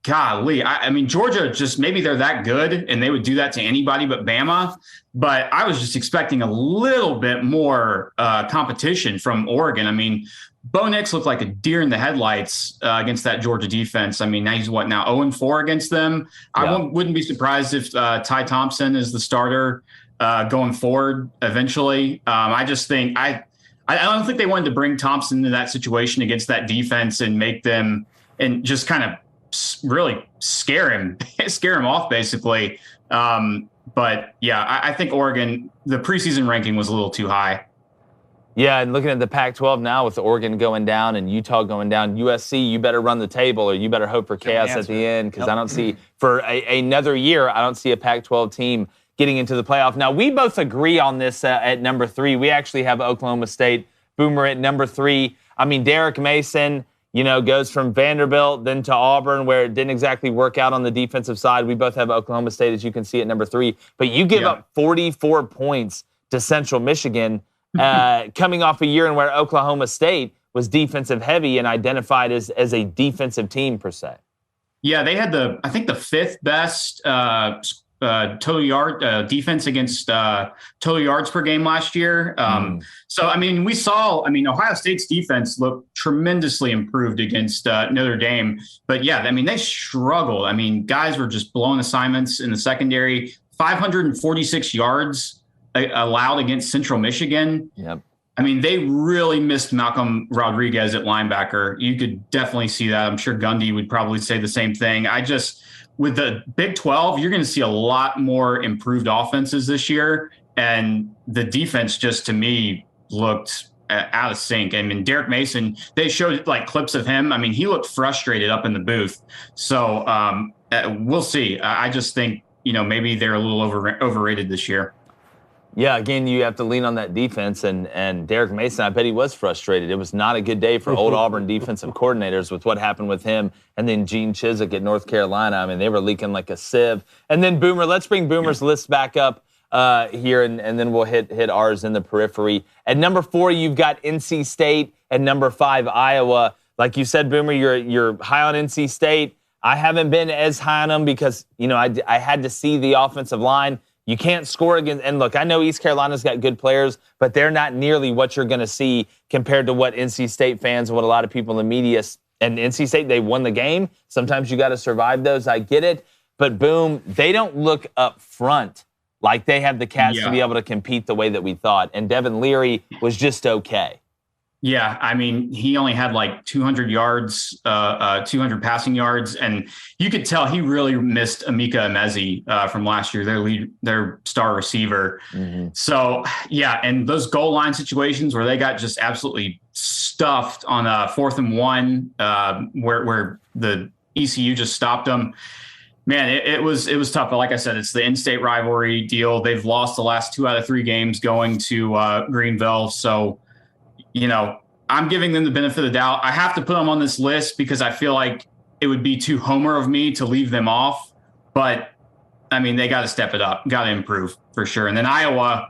golly. Georgia just, maybe they're that good and they would do that to anybody but Bama. But I was just expecting a little bit more competition from Oregon. Bo Nix looked like a deer in the headlights against that Georgia defense. Now he's 0-4 against them. Yeah. I wouldn't be surprised if Ty Thompson is the starter going forward eventually. I just think I don't think they wanted to bring Thompson into that situation against that defense and make them and just kind of really scare him off basically. But yeah, I think Oregon, the preseason ranking was a little too high. Yeah, and looking at the Pac-12 now with Oregon going down and Utah going down, USC, you better run the table or you better hope for chaos at the end because I don't see, for another year, I don't see a Pac-12 team getting into the playoff. Now, we both agree on this at number 3. We actually have Oklahoma State, Boomer at number 3. Derek Mason, goes from Vanderbilt then to Auburn where it didn't exactly work out on the defensive side. We both have Oklahoma State, as you can see, at number 3. But you give up 44 points to Central Michigan coming off a year in where Oklahoma State was defensive heavy and identified as a defensive team per se. Yeah, they had the 5th best total yard defense against total yards per game last year. So, we saw, Ohio State's defense looked tremendously improved against Notre Dame. But yeah, they struggled. Guys were just blowing assignments in the secondary. 546 yards allowed against Central Michigan. Yep. They really missed Malcolm Rodriguez at linebacker. You could definitely see that. I'm sure Gundy would probably say the same thing. With the Big 12, you're going to see a lot more improved offenses this year. And the defense just, to me, looked out of sync. Derek Mason, they showed clips of him. He looked frustrated up in the booth. So we'll see. I just think, maybe they're a little overrated this year. Yeah, again, you have to lean on that defense, and Derek Mason, I bet he was frustrated. It was not a good day for old Auburn defensive coordinators with what happened with him, and then Gene Chizik at North Carolina. They were leaking like a sieve. And then Boomer, let's bring Boomer's list back up here, and then we'll hit ours in the periphery. At number 4, you've got NC State. At number 5, Iowa. Like you said, Boomer, you're high on NC State. I haven't been as high on them because, I had to see the offensive line. You can't score against, and look, I know East Carolina's got good players, but they're not nearly what you're going to see compared to what NC State fans and what a lot of people in the media, and NC State, they won the game. Sometimes you got to survive those. I get it. But boom, they don't look up front like they have the cats to be able to compete the way that we thought. And Devin Leary was just okay. Yeah, he only had 200 yards, 200 passing yards, and you could tell he really missed Emeka Emezi from last year, their star receiver. Mm-hmm. So, yeah, and those goal line situations where they got just absolutely stuffed on a 4th and 1, where the ECU just stopped them. Man, it was tough. But like I said, it's the in-state rivalry deal. They've lost the last 2 out of 3 games going to Greenville, so. I'm giving them the benefit of the doubt. I have to put them on this list because I feel like it would be too homer of me to leave them off. But, they got to step it up, got to improve for sure. And then Iowa,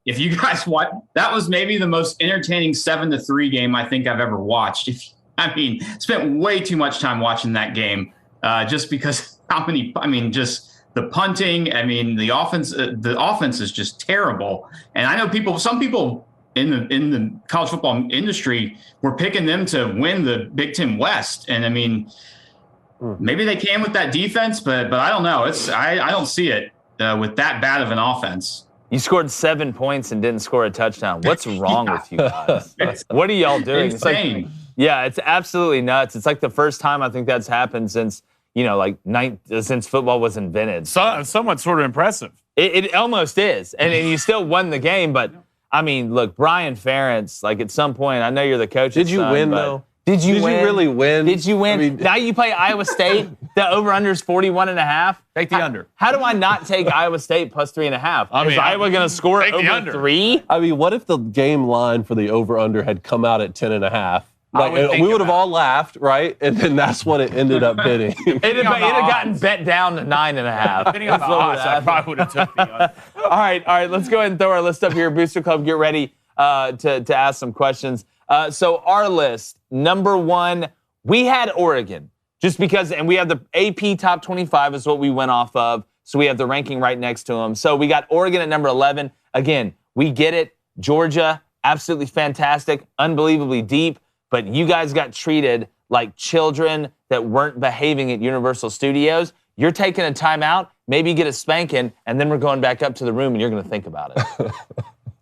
if you guys watch, that was maybe the most entertaining 7-3 game I think I've ever watched. Spent way too much time watching that game just because just the punting. The offense is just terrible. And I know some people in the college football industry, we're picking them to win the Big Ten West. And maybe they can with that defense, but I don't know. I don't see it with that bad of an offense. You scored 7 points and didn't score a touchdown. What's wrong with you guys? What are y'all doing? Insane. It's absolutely nuts. It's the first time I think that's happened since, since football was invented. Somewhat sort of impressive. It almost is. And you still won the game, but look, Brian Ferentz, at some point, I know you're the coach. Did you win, though? Did you win? Did you really win? Did you win? Now you play Iowa State, The over-under is 41.5. Take the under. How do I not take Iowa State plus 3.5? Is Iowa going to score over 3? I mean, what if the game line for the over-under had come out at 10.5? Like, we would have all laughed, right? And then that's what it ended up bidding. It had gotten bet down to 9.5. Depending on the odds, I probably would have took the under. All right. Let's go ahead and throw our list up here. Booster Club, get ready to ask some questions. So our list, number 1, we had Oregon. Just because, and we have the AP top 25 is what we went off of. So we have the ranking right next to them. So we got Oregon at number 11. Again, we get it. Georgia, absolutely fantastic, unbelievably deep. But you guys got treated like children that weren't behaving at Universal Studios. You're taking a timeout, maybe get a spanking, and then we're going back up to the room and you're going to think about it.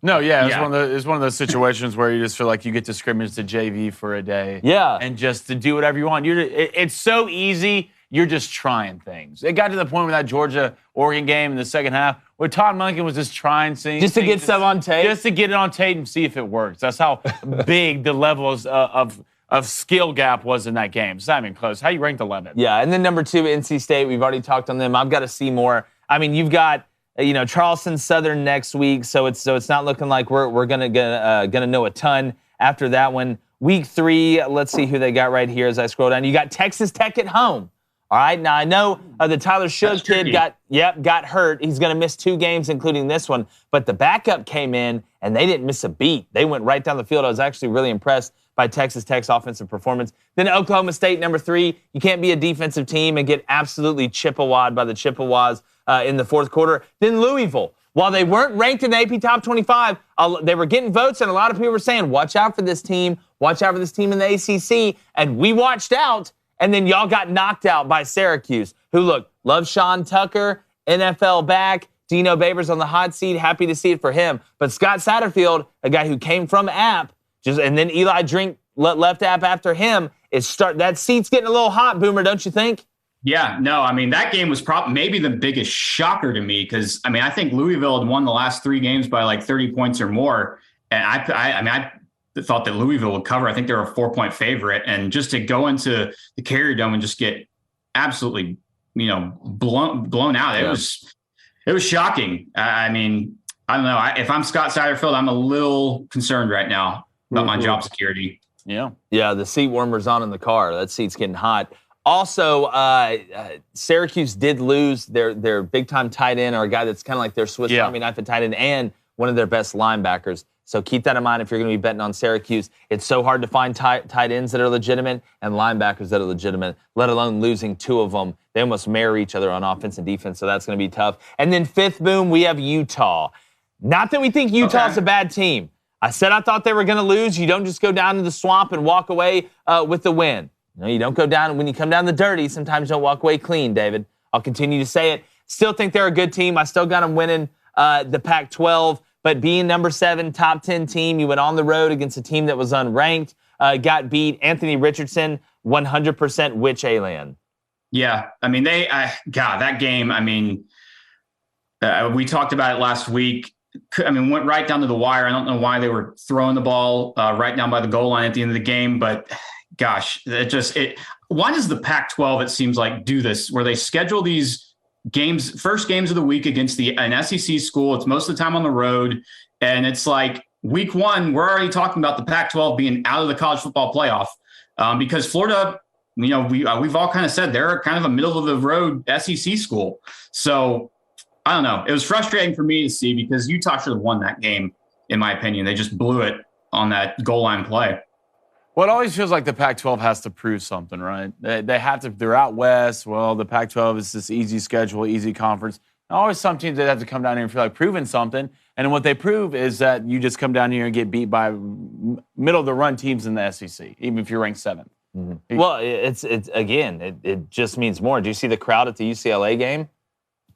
No, it's one of those situations where you just feel like you get to scrimmage to JV for a day. Yeah. And just to do whatever you want. It's so easy. You're just trying things. It got to the point with that Georgia-Oregon game in the second half where Todd Monken was just trying things. Just to get some on tape? Just to get it on tape and see if it works. That's how big the levels of skill gap was in that game. It's not even close. How you ranked 11th? Yeah, and then number 2, NC State. We've already talked on them. I've got to see more. I mean, you've got Charleston Southern next week, so it's not looking like we're gonna know a ton after that one. Week 3, let's see who they got right here as I scroll down. You got Texas Tech at home. All right, now I know the Tyler Shough kid got hurt. He's going to miss 2 games, including this one. But the backup came in, and they didn't miss a beat. They went right down the field. I was actually really impressed by Texas Tech's offensive performance. Then Oklahoma State, number 3. You can't be a defensive team and get absolutely Chippewaed by the Chippewas in the fourth quarter. Then Louisville. While they weren't ranked in the AP Top 25, they were getting votes, and a lot of people were saying, watch out for this team. Watch out for this team in the ACC. And we watched out. And then y'all got knocked out by Syracuse, who, look, love Sean Tucker, NFL back, Dino Babers on the hot seat, happy to see it for him. But Scott Satterfield, a guy who came from App, and then Eli Drink left App after him, that seat's getting a little hot, Boomer, don't you think? Yeah, no, I mean, that game was maybe the biggest shocker to me because, I mean, I think Louisville had won the last 3 games by like 30 points or more. And I thought that Louisville would cover. I think they're a 4-point favorite. And just to go into the Carrier Dome and just get absolutely, blown out, it was shocking. I mean, I don't know. If I'm Scott Satterfield, I'm a little concerned right now about my job security. Yeah. Yeah, the seat warmer's on in the car. That seat's getting hot. Also, Syracuse did lose their big-time tight end, or a guy that's kind of like their Swiss Army knife at tight end, and one of their best linebackers. So keep that in mind if you're going to be betting on Syracuse. It's so hard to find tight ends that are legitimate and linebackers that are legitimate, let alone losing 2 of them. They almost marry each other on offense and defense, so that's going to be tough. And then 5th, boom, we have Utah. Not that we think Utah's a bad team. I said I thought they were going to lose. You don't just go down to the swamp and walk away with the win. You don't go down. When you come down the dirty, sometimes you don't walk away clean, David. I'll continue to say it. Still think they're a good team. I still got them winning the Pac-12. But being number 7, top 10 team, you went on the road against a team that was unranked, got beat. Anthony Richardson, 100% witch alien. Yeah, I mean, that game, I mean, we talked about it last week. I mean, went right down to the wire. I don't know why they were throwing the ball right down by the goal line at the end of the game, but gosh, why does the Pac-12, it seems like, do this, where they schedule these games, first games of the week against an SEC school? It's most of the time on the road. And it's like week 1, we're already talking about the Pac-12 being out of the college football playoff because Florida, we've all kind of said they're kind of a middle of the road SEC school. So I don't know. It was frustrating for me to see because Utah should have won that game, in my opinion. They just blew it on that goal line play. Well, it always feels like the Pac-12 has to prove something, right? They have to. They're out west. Well, the Pac-12 is this easy schedule, easy conference. Always some teams that have to come down here and feel like proving something. And what they prove is that you just come down here and get beat by middle-of-the-run teams in the SEC, even if you're ranked 7th. Mm-hmm. Well, it just means more. Do you see the crowd at the UCLA game?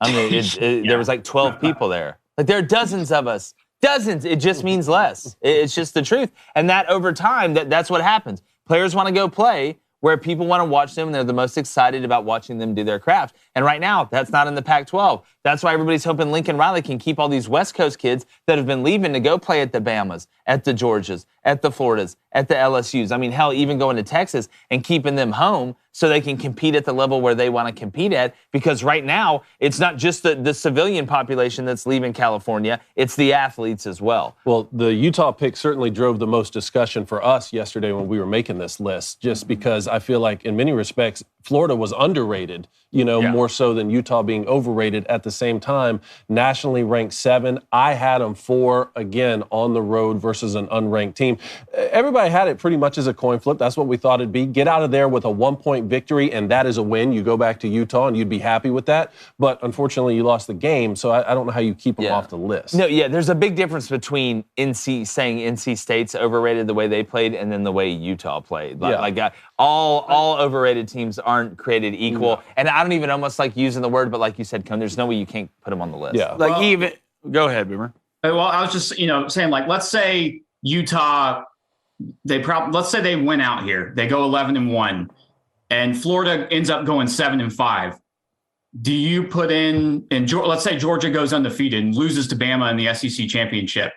I mean, there was like 12 people there. Like, there are dozens of us. Dozens. It just means less. It's just the truth. And that over time, that's what happens. Players want to go play where people want to watch them and they're the most excited about watching them do their craft. And right now, that's not in the Pac-12. That's why everybody's hoping Lincoln Riley can keep all these West Coast kids that have been leaving to go play at the Bamas, at the Georgias, at the Floridas, at the LSUs. I mean, hell, even going to Texas and keeping them home so they can compete at the level where they want to compete at. Because right now, it's not just the civilian population that's leaving California, it's the athletes as well. Well, the Utah pick certainly drove the most discussion for us yesterday when we were making this list, just because I feel like in many respects, Florida was underrated, more so than Utah being overrated. At the same time, nationally ranked 7. I had them 4, again, on the road versus an unranked team. Everybody had it pretty much as a coin flip. That's what we thought it'd be. Get out of there with a 1-point victory, and that is a win. You go back to Utah, and you'd be happy with that. But unfortunately, you lost the game, so I don't know how you keep them off the list. No, there's a big difference between saying NC State's overrated the way they played and then the way Utah played. All overrated teams aren't created equal. And I don't even almost like using the word, but like you said, there's no way you can't put them on the list. Yeah. Go ahead, Boomer. Well, I was just, saying, let's say Utah, let's say they win out here. They go 11-1, and Florida ends up going 7-5. Do you put in, and let's say Georgia goes undefeated and loses to Bama in the SEC championship.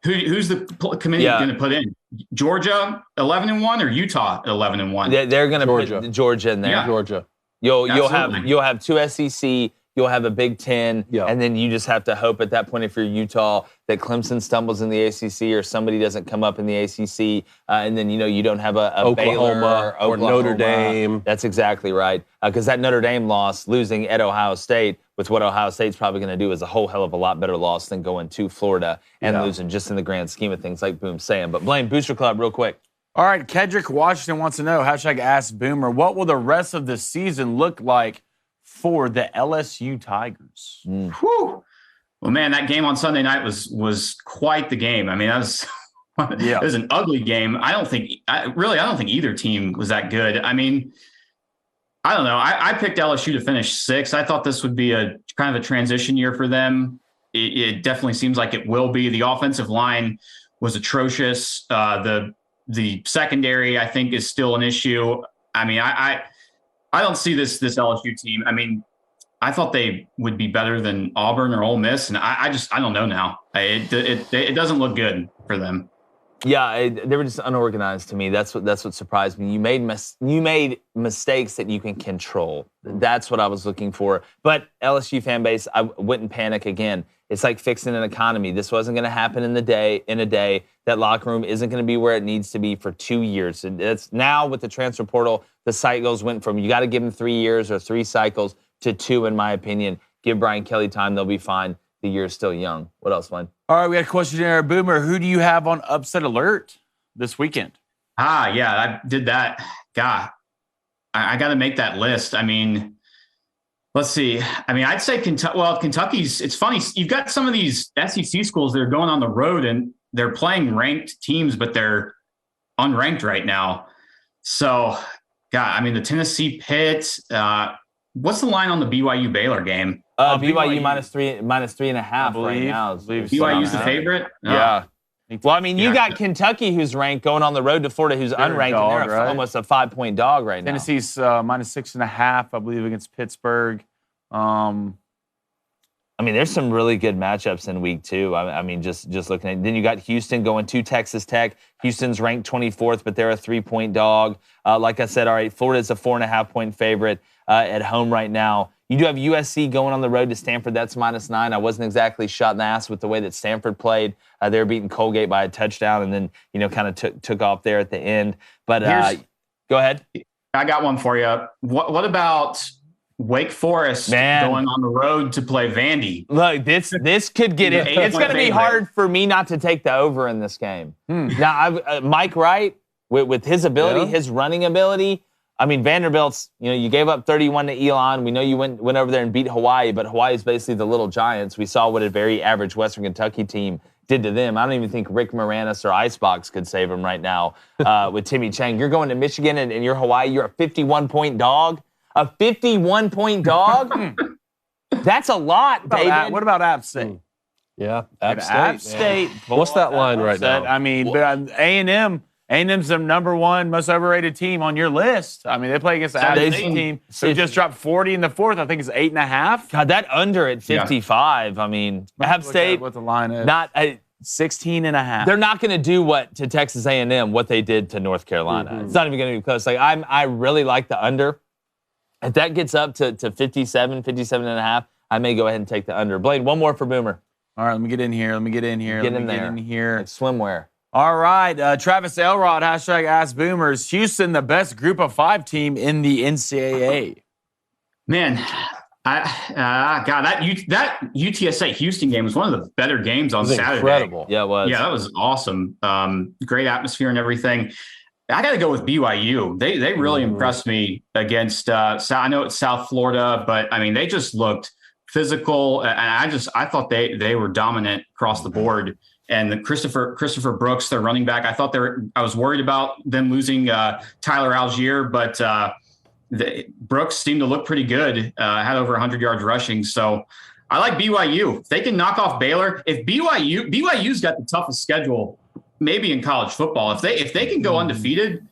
Who's the committee going to put in? Georgia 11-1 or Utah 11-1? They're going to put Georgia in there. Yeah. Georgia. You'll have 2 SEC. You'll have a Big Ten, and then you just have to hope at that point, if you're Utah, that Clemson stumbles in the ACC or somebody doesn't come up in the ACC, and then you don't have a Oklahoma Baylor or Notre Dame. That's exactly right, because that Notre Dame loss, losing at Ohio State, with what Ohio State's probably going to do, is a whole hell of a lot better loss than going to Florida and losing, just in the grand scheme of things, like Boom's saying. But Blaine, Booster Club, real quick. All right, Kedrick Washington wants to know, #Ask Boomer, what will the rest of the season look like for the LSU Tigers? Whew. Well, man, that game on Sunday night was quite the game. I mean, that was it was an ugly game. I don't think either team was that good. I mean, I don't know. I picked LSU to finish 6th. I thought this would be a kind of a transition year for them. It definitely seems like it will be. The offensive line was atrocious. The secondary, I think, is still an issue. I mean, I don't see this LSU team. I mean, I thought they would be better than Auburn or Ole Miss, and I don't know now. It doesn't look good for them. Yeah, they were just unorganized to me. That's what surprised me. You made mistakes that you can control. That's what I was looking for. But LSU fan base, I wouldn't panic again. It's like fixing an economy. This wasn't going to happen in a day. That locker room isn't going to be where it needs to be for 2 years. And it's now with the transfer portal, the cycles went from you got to give them 3 years or 3 cycles to 2, in my opinion. Give Brian Kelly time; they'll be fine. The year's still young. What else, Blaine? All right, we got a question here, Boomer. Who do you have on upset alert this weekend? Yeah, I did that. God, I got to make that list. I mean, let's see. I mean, I'd say Kentucky. Well, Kentucky's. It's funny. You've got some of these SEC schools that are going on the road and they're playing ranked teams, but they're unranked right now. So, God, I mean, the Tennessee Pitt. What's the line on the BYU Baylor game? BYU minus 3.5 right now. BYU's the favorite? Yeah. Well, I mean, you got Kentucky, who's ranked, going on the road to Florida, who's unranked, and they're almost a 5-point dog right now. Tennessee's minus 6.5, I believe, against Pittsburgh. I mean, there's some really good matchups in week 2. I mean, just looking at it. Then you got Houston going to Texas Tech. Houston's ranked 24th, but they're a 3-point dog. Like I said, all right, Florida's a 4.5-point favorite at home right now. You do have USC going on the road to Stanford. That's -9. I wasn't exactly shot in the ass with the way that Stanford played. They were beating Colgate by a touchdown and then, kind of took off there at the end. But go ahead. I got one for you. What about Wake Forest going on the road to play Vandy? Look, this could get it. It's going to be hard for me not to take the over in this game. Now, Mike Wright, with his ability, his running ability, I mean, Vanderbilt's, you gave up 31 to Elon. We know you went over there and beat Hawaii, but Hawaii is basically the little Giants. We saw what a very average Western Kentucky team did to them. I don't even think Rick Moranis or Icebox could save them right now with Timmy Chang. You're going to Michigan and you're Hawaii. You're a 51-point dog. A 51-point dog? That's a lot, David. What about App State? Yeah, App State. App State. What's that line right now? I mean, A&M's the number 1 most overrated team on your list. I mean, they play against the App State team. So just dropped 40 in the 4th. I think it's 8.5. God, that under at 55. I mean, App State. What the line is? 16.5. They're not going to do to Texas A&M what they did to North Carolina. Mm-hmm. It's not even going to be close. Like I really like the under. If that gets up to 57.5, I may go ahead and take the under. Blade, one more for Boomer. All right, let me get in here. Get in here. Like swimwear. All right, Travis Elrod, #AskBoomers. Houston, the best group of 5 team in the NCAA. Man, that UTSA Houston game was one of the better games on Saturday. Incredible. Yeah, it was. Yeah, that was awesome. Great atmosphere and everything. I got to go with BYU. They really impressed me against. I know it's South Florida, but I mean they just looked physical, and I thought they were dominant across the board. And the Christopher Brooks, their running back, I was worried about them losing Tyler Algier, but Brooks seemed to look pretty good. Had over 100 yards rushing, so I like BYU. If they can knock off Baylor, BYU's got the toughest schedule maybe in college football. If they can go undefeated,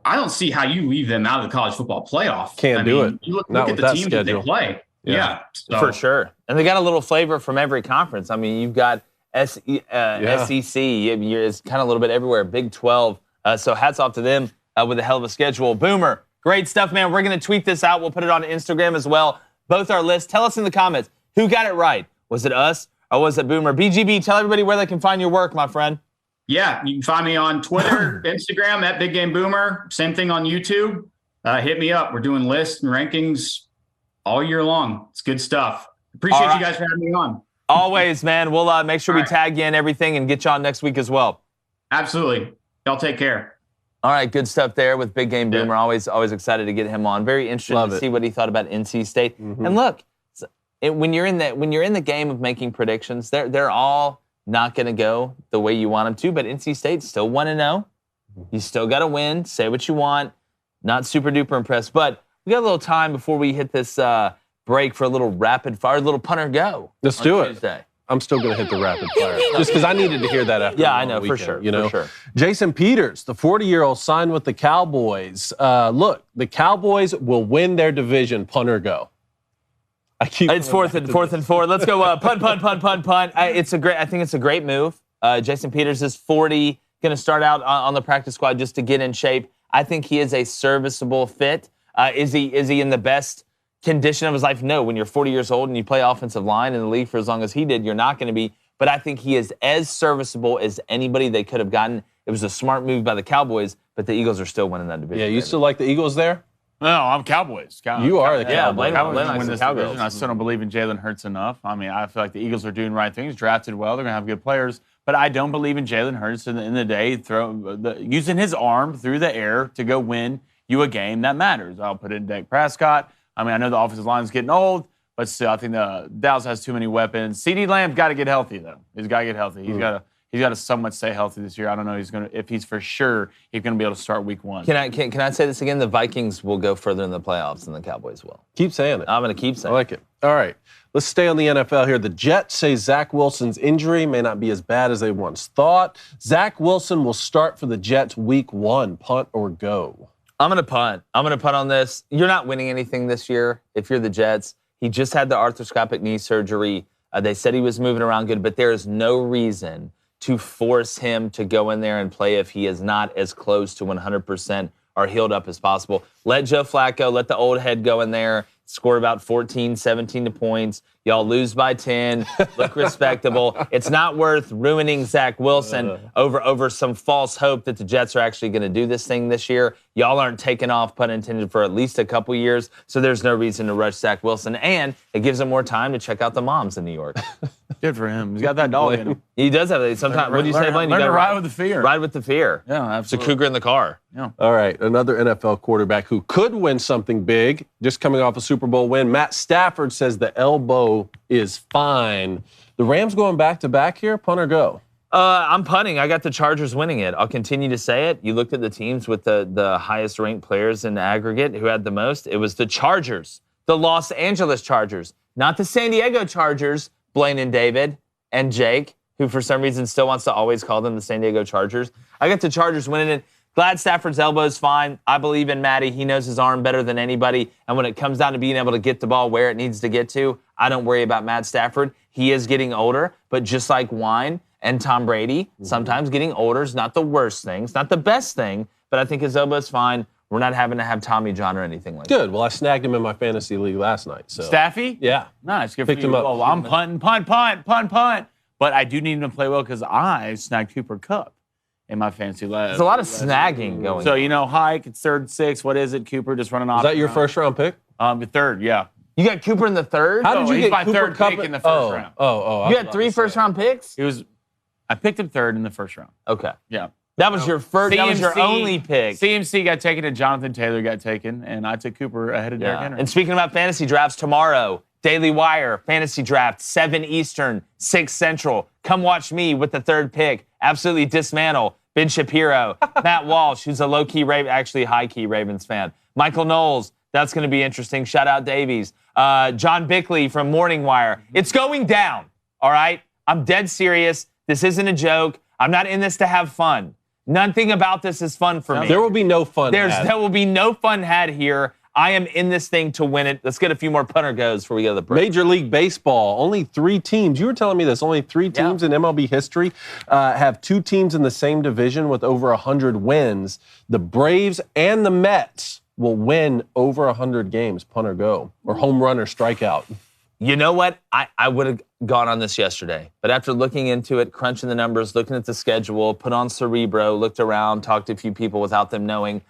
I don't see how you leave them out of the college football playoff. Can't do it. You look at the teams that they play. Yeah, so. For sure. And they got a little flavor from every conference. I mean, you've got SEC. It's kind of a little bit everywhere. Big 12. So hats off to them with a hell of a schedule. Boomer, great stuff, man. We're going to tweet this out. We'll put it on Instagram as well. Both our lists. Tell us in the comments who got it right. Was it us or was it Boomer? BGB, tell everybody where they can find your work, my friend. Yeah, you can find me on Twitter, Instagram, at Big Game Boomer. Same thing on YouTube. Hit me up. We're doing lists and rankings all year long. It's good stuff. Appreciate you guys for having me on. Always, man. We'll make sure we tag you in everything and get you on next week as well. Absolutely. Y'all take care. All right, good stuff there with Big Game Boomer. Always excited to get him on. Very interested to see what he thought about NC State. Mm-hmm. And look, when you're in the game of making predictions, they're all not going to go the way you want them to. But NC State still 1-0. You still got to win. Say what you want. Not super duper impressed, but we got a little time before we hit this break for a little rapid fire, a little punter go. Let's do it. I'm still going to hit the rapid fire just because I needed to hear that after. Yeah, I know, weekend, for sure. You know, for sure. Jason Peters, the 40-year-old, signed with the Cowboys. Look, the Cowboys will win their division. Punter go. It's fourth and four. Let's go. Punt. I think it's a great move. Jason Peters is 40, going to start out on the practice squad just to get in shape. I think he is a serviceable fit. Is he in the best condition of his life? No. When you're 40 years old and you play offensive line in the league for as long as he did, you're not going to be. But I think he is as serviceable as anybody they could have gotten. It was a smart move by the Cowboys, but the Eagles are still winning that division. Yeah, you still like the Eagles there? No, I'm Cowboys. You are the Cowboys. Yeah, Blaine win this division. I still don't believe in Jalen Hurts enough. I mean, I feel like the Eagles are doing right things, drafted well. They're going to have good players. But I don't believe in Jalen Hurts in the end of the day, using his arm through the air to go win you a game that matters. I'll put it in Dak Prescott. I mean, I know the offensive line is getting old, but still, I think the Dallas has too many weapons. CeeDee Lamb's got to get healthy, though. He's got to get healthy. He's got to somewhat stay healthy this year. I don't know if he's for sure he's going to be able to start week 1. Can I say this again? The Vikings will go further in the playoffs than the Cowboys will. Keep saying it. I'm going to keep saying it. I like it. All right. Let's stay on the NFL here. The Jets say Zach Wilson's injury may not be as bad as they once thought. Zach Wilson will start for the Jets week 1. Punt or go? I'm going to punt. On this. You're not winning anything this year if you're the Jets. He just had the arthroscopic knee surgery. They said he was moving around good, but there is no reason to force him to go in there and play if he is not as close to 100% or healed up as possible. Let Joe Flacco, let the old head go in there, score about 14, 17 points. Y'all lose by 10, look respectable. It's not worth ruining Zach Wilson over some false hope that the Jets are actually going to do this thing this year. Y'all aren't taking off, pun intended, for at least a couple years, so there's no reason to rush Zach Wilson, and it gives him more time to check out the moms in New York. Good for him. He's got that dog in him. He does have that. Sometimes, what do you say, Blaine? Learn to ride with the fear. Ride with the fear. Yeah, absolutely. It's a cougar in the car. Yeah. All right, another NFL quarterback who could win something big, just coming off a Super Bowl win. Matt Stafford says the elbow is fine. The Rams going back-to-back here, punt or go? I'm punting. I got the Chargers winning it. I'll continue to say it. You looked at the teams with the highest-ranked players in aggregate who had the most. It was the Chargers, the Los Angeles Chargers, not the San Diego Chargers, Blaine and David and Jake, who for some reason still wants to always call them the San Diego Chargers. I got the Chargers winning it. Glad Stafford's elbow is fine. I believe in Matty. He knows his arm better than anybody. And when it comes down to being able to get the ball where it needs to get to, I don't worry about Matt Stafford. He is getting older, but just like wine, And Tom Brady, sometimes getting older is not the worst thing. It's not the best thing, but I think his elbow's fine. We're not having to have Tommy John or anything like that. Good. Well, I snagged him in my fantasy league last night. So. Staffy? Yeah. Nice. Good Picked for you. him up. Well, I'm punting, punt. But I do need him to play well because I snagged Cooper Kupp in my fantasy league. There's a lot of snagging going So, on. Hike, it's third, six. What is it? Cooper just running off. Is that your first-round pick? The third, yeah. You got Cooper in the third? How did you he's get my Cooper third Kupp pick in the first round. You had 3 first-round picks? I picked him third in the first round. Okay. Yeah. That was your first. That was your only pick. CMC got taken and Jonathan Taylor got taken, and I took Cooper ahead of Derrick Henry. And speaking about fantasy drafts, tomorrow, Daily Wire, fantasy draft, 7 Eastern, 6 Central. Come watch me with the third pick. Absolutely dismantle Ben Shapiro, Matt Walsh, who's a low-key Raven, actually high-key Ravens fan. Michael Knowles, that's going to be interesting. Shout out Davies. John Bickley from Morning Wire. It's going down, all right? I'm dead serious. This isn't a joke. I'm not in this to have fun. Nothing about this is fun for me. There will be no fun had. There will be no fun had here. I am in this thing to win it. Let's get a few more punter goes before we go to the break. Major League Baseball, only 3 teams. You were telling me this. Only 3 teams in MLB history have 2 teams in the same division with over 100 wins. The Braves and the Mets will win over 100 games, punt or go, or home run or strikeout. You know what? I would have gone on this yesterday. But after looking into it, crunching the numbers, looking at the schedule, put on Cerebro, looked around, talked to a few people without them knowing,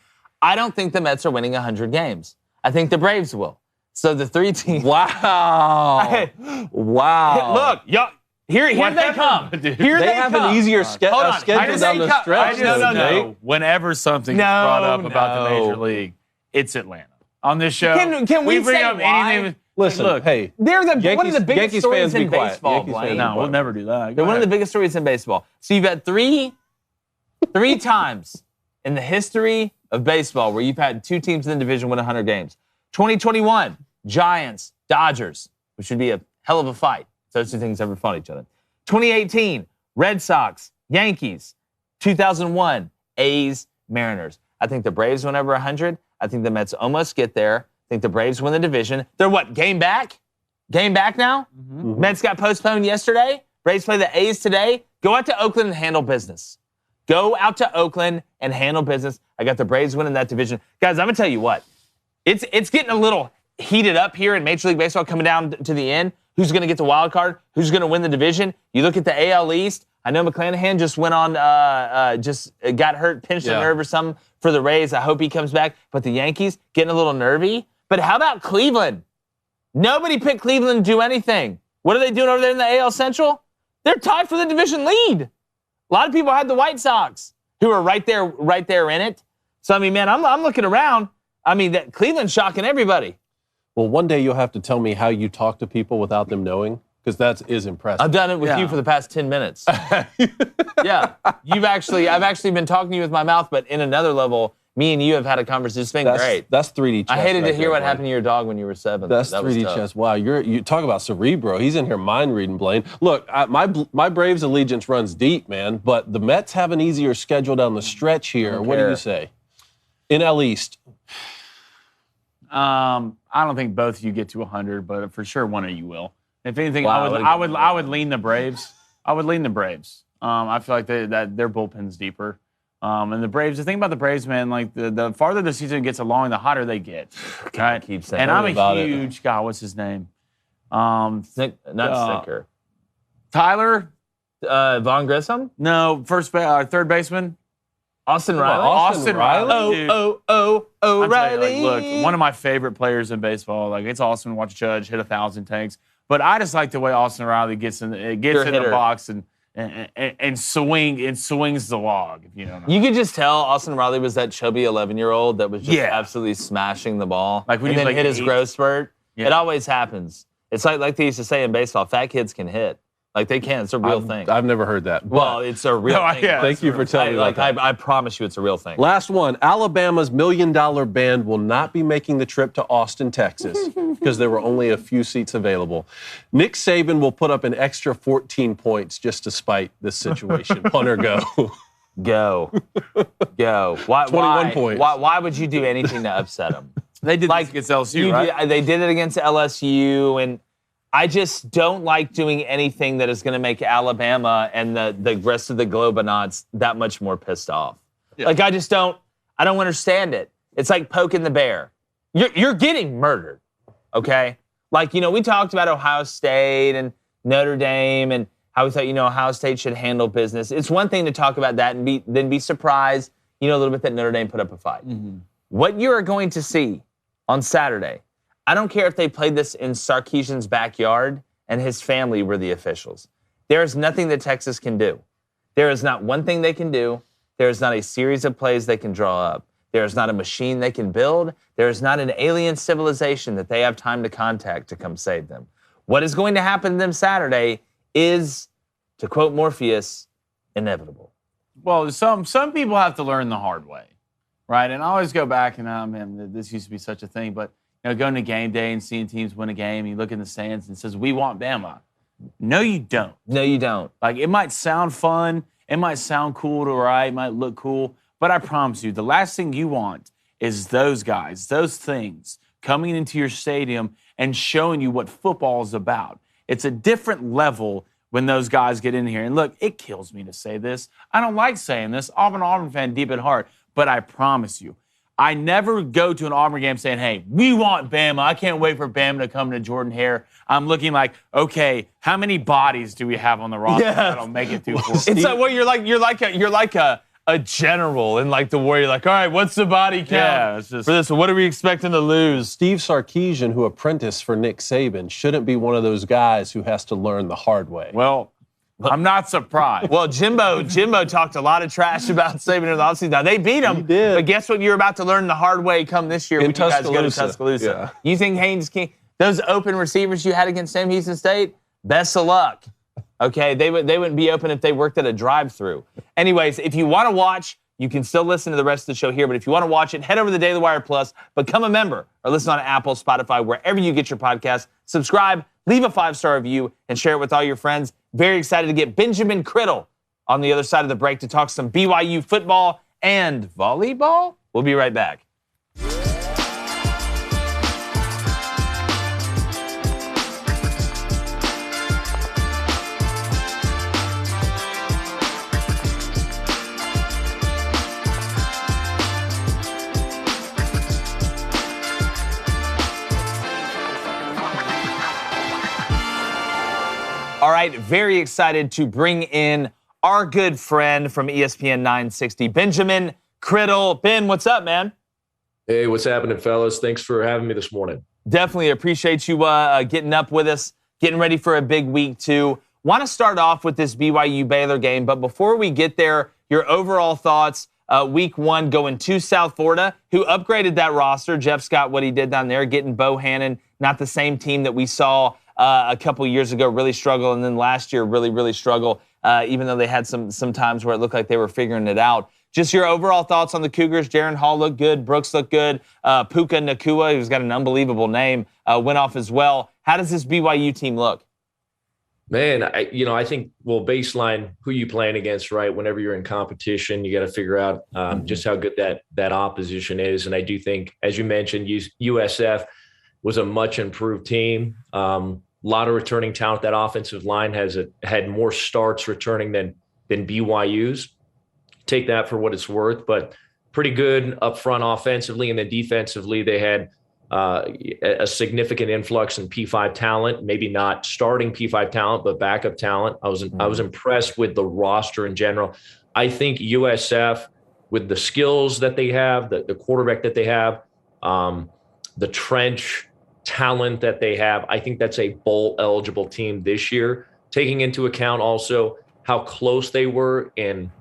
I don't think the Mets are winning 100 games. I think the Braves will. So the 3 teams. Wow. Wow. Look, y'all. Here they come. Here they have an easier schedule down the stretch. No. Whenever something's brought up about the Major League, it's Atlanta. On this show, can we bring say up why? anything? Listen, look, hey, they're one of the biggest Yankees stories fans be in quiet. baseball. Yankees fans be No, we'll quiet. never do that. They're one of the biggest stories in baseball. So you've had three times in the history of baseball where you've had 2 teams in the division win 100 games. 2021, Giants, Dodgers, which would be a hell of a fight. Those 2 things ever fought each other. 2018, Red Sox, Yankees. 2001, A's, Mariners. I think the Braves win over 100. I think the Mets almost get there. I think the Braves win the division. They're what, game back? Game back now? Mm-hmm. Mets got postponed yesterday. Braves play the A's today. Go out to Oakland and handle business. Go out to Oakland and handle business. I got the Braves winning that division. Guys, I'm going to tell you what. It's getting a little heated up here in Major League Baseball coming down to the end. Who's going to get the wild card? Who's going to win the division? You look at the AL East. I know McClanahan just went on, just got hurt, pinched a nerve or something for the Rays. I hope he comes back. But the Yankees getting a little nervy. But how about Cleveland? Nobody picked Cleveland to do anything. What are they doing over there in the AL Central? They're tied for the division lead. A lot of people had the White Sox, who are right there in it. So, I mean, man, I'm looking around. I mean, that Cleveland's shocking everybody. Well, one day you'll have to tell me how you talk to people without them knowing, because that is impressive. I've done it with you for the past 10 minutes. Yeah. I've actually been talking to you with my mouth, but in another level, me and you have had a conversation. It's been great. That's 3D chess. I hated to hear what happened to your dog when you were 7. That's 3D chess. Wow, you talk about Cerebro. He's in here mind reading, Blaine. Look, my Braves allegiance runs deep, man, but the Mets have an easier schedule down the stretch here. What do you say? NL East. I don't think both of you get to 100, but for sure one of you will. If anything, I would lean the Braves. I would lean the Braves. I feel like that their bullpen's deeper. And the Braves, the thing about the Braves, man, like the farther the season gets along, the hotter they get. Right? Keep saying and I'm a huge guy. What's his name? Sticker. Tyler. Von Grissom? No, third baseman. Austin Riley. Austin Riley. Riley. Look, one of my favorite players in baseball. Like, it's awesome to watch Judge hit 1,000 tanks. But I just like the way Austin Riley gets in the box and swings the log. If you don't know. You could just tell Austin Riley was that chubby 11-year-old that was just absolutely smashing the ball. Like when and then hit his growth spurt. Yeah. It always happens. It's like they used to say in baseball, fat kids can hit. Like they can. It's a real thing. I've never heard that. Well, it's a real thing. Yeah, thank you for telling me about that. I promise you it's a real thing. Last one. Alabama's $1 million band will not be making the trip to Austin, Texas, because there were only a few seats available. Nick Saban will put up an extra 14 points just to spite this situation. Punt or go. Go. Why, 21 points. Why would you do anything to upset them? They did this against LSU, right? They did it against LSU, and I just don't like doing anything that is going to make Alabama and the rest of the Globonauts that much more pissed off. Yeah. Like, I don't understand it. It's like poking the bear. You're getting murdered, okay? Like, we talked about Ohio State and Notre Dame and how we thought, Ohio State should handle business. It's one thing to talk about that and then be surprised, a little bit that Notre Dame put up a fight. Mm-hmm. What you are going to see on Saturday, I don't care if they played this in Sarkisian's backyard and his family were the officials. There is nothing that Texas can do. There is not one thing they can do. There is not a series of plays they can draw up. There is not a machine they can build. There is not an alien civilization that they have time to contact to come save them. What is going to happen to them Saturday is, to quote Morpheus, inevitable. Well, some people have to learn the hard way, right? And I always go back and, man, this used to be such a thing, but going to game day and seeing teams win a game, you look in the stands and it says, we want Bama. No, you don't. No, you don't. Like, it might sound fun. It might sound cool to right. It might look cool. But I promise you, the last thing you want is those guys, those things, coming into your stadium and showing you what football is about. It's a different level when those guys get in here. And look, it kills me to say this. I don't like saying this. I'm an Auburn fan deep at heart. But I promise you, I never go to an Auburn game saying, hey, we want Bama. I can't wait for Bama to come to Jordan-Hare. I'm looking like, okay, how many bodies do we have on the roster that'll make it through? It's like, well, you're like a general in like the war. You're like, all right, what's the body count for this? What are we expecting to lose? Steve Sarkisian, who apprenticed for Nick Saban, shouldn't be one of those guys who has to learn the hard way. Well, I'm not surprised. Well, Jimbo talked a lot of trash about Saban in the offseason. Now, they beat him, but guess what? You're about to learn the hard way come this year when you guys go to Tuscaloosa. Yeah. You think Haynes King, those open receivers you had against Sam Houston State, best of luck. Okay, they wouldn't be open if they worked at a drive-thru. Anyways, if you want to watch, you can still listen to the rest of the show here, but if you want to watch it, head over to the Daily Wire Plus, become a member, or listen on Apple, Spotify, wherever you get your podcasts. Subscribe, leave a 5-star review, and share it with all your friends. Very excited to get Benjamin Criddle on the other side of the break to talk some BYU football and volleyball. We'll be right back. All right, very excited to bring in our good friend from ESPN 960, Benjamin Criddle. Ben, what's up, man? Hey, what's happening, fellas? Thanks for having me this morning. Definitely appreciate you getting up with us, getting ready for a big week, too. Want to start off with this BYU-Baylor game, but before we get there, your overall thoughts, week one going to South Florida, who upgraded that roster. Jeff Scott, what he did down there, getting Bo Hannon, not the same team that we saw a couple years ago really struggle, and then last year really, really struggle, even though they had some times where it looked like they were figuring it out. Just your overall thoughts on the Cougars. Jaron Hall looked good. Brooks looked good. Puka Nacua, who's got an unbelievable name, went off as well. How does this BYU team look? Man, I think, well, baseline, who you playing against, right? Whenever you're in competition, you got to figure out just how good that opposition is. And I do think, as you mentioned, USF was a much improved team. A lot of returning talent. That offensive line had more starts returning than BYU's. Take that for what it's worth, but pretty good up front offensively, and then defensively they had a significant influx in P5 talent. Maybe not starting P5 talent, but backup talent. I was impressed with the roster in general. I think USF, with the skills that they have, the quarterback that they have, the trench talent that they have, I think that's a bowl eligible team this year, taking into account also how close they were in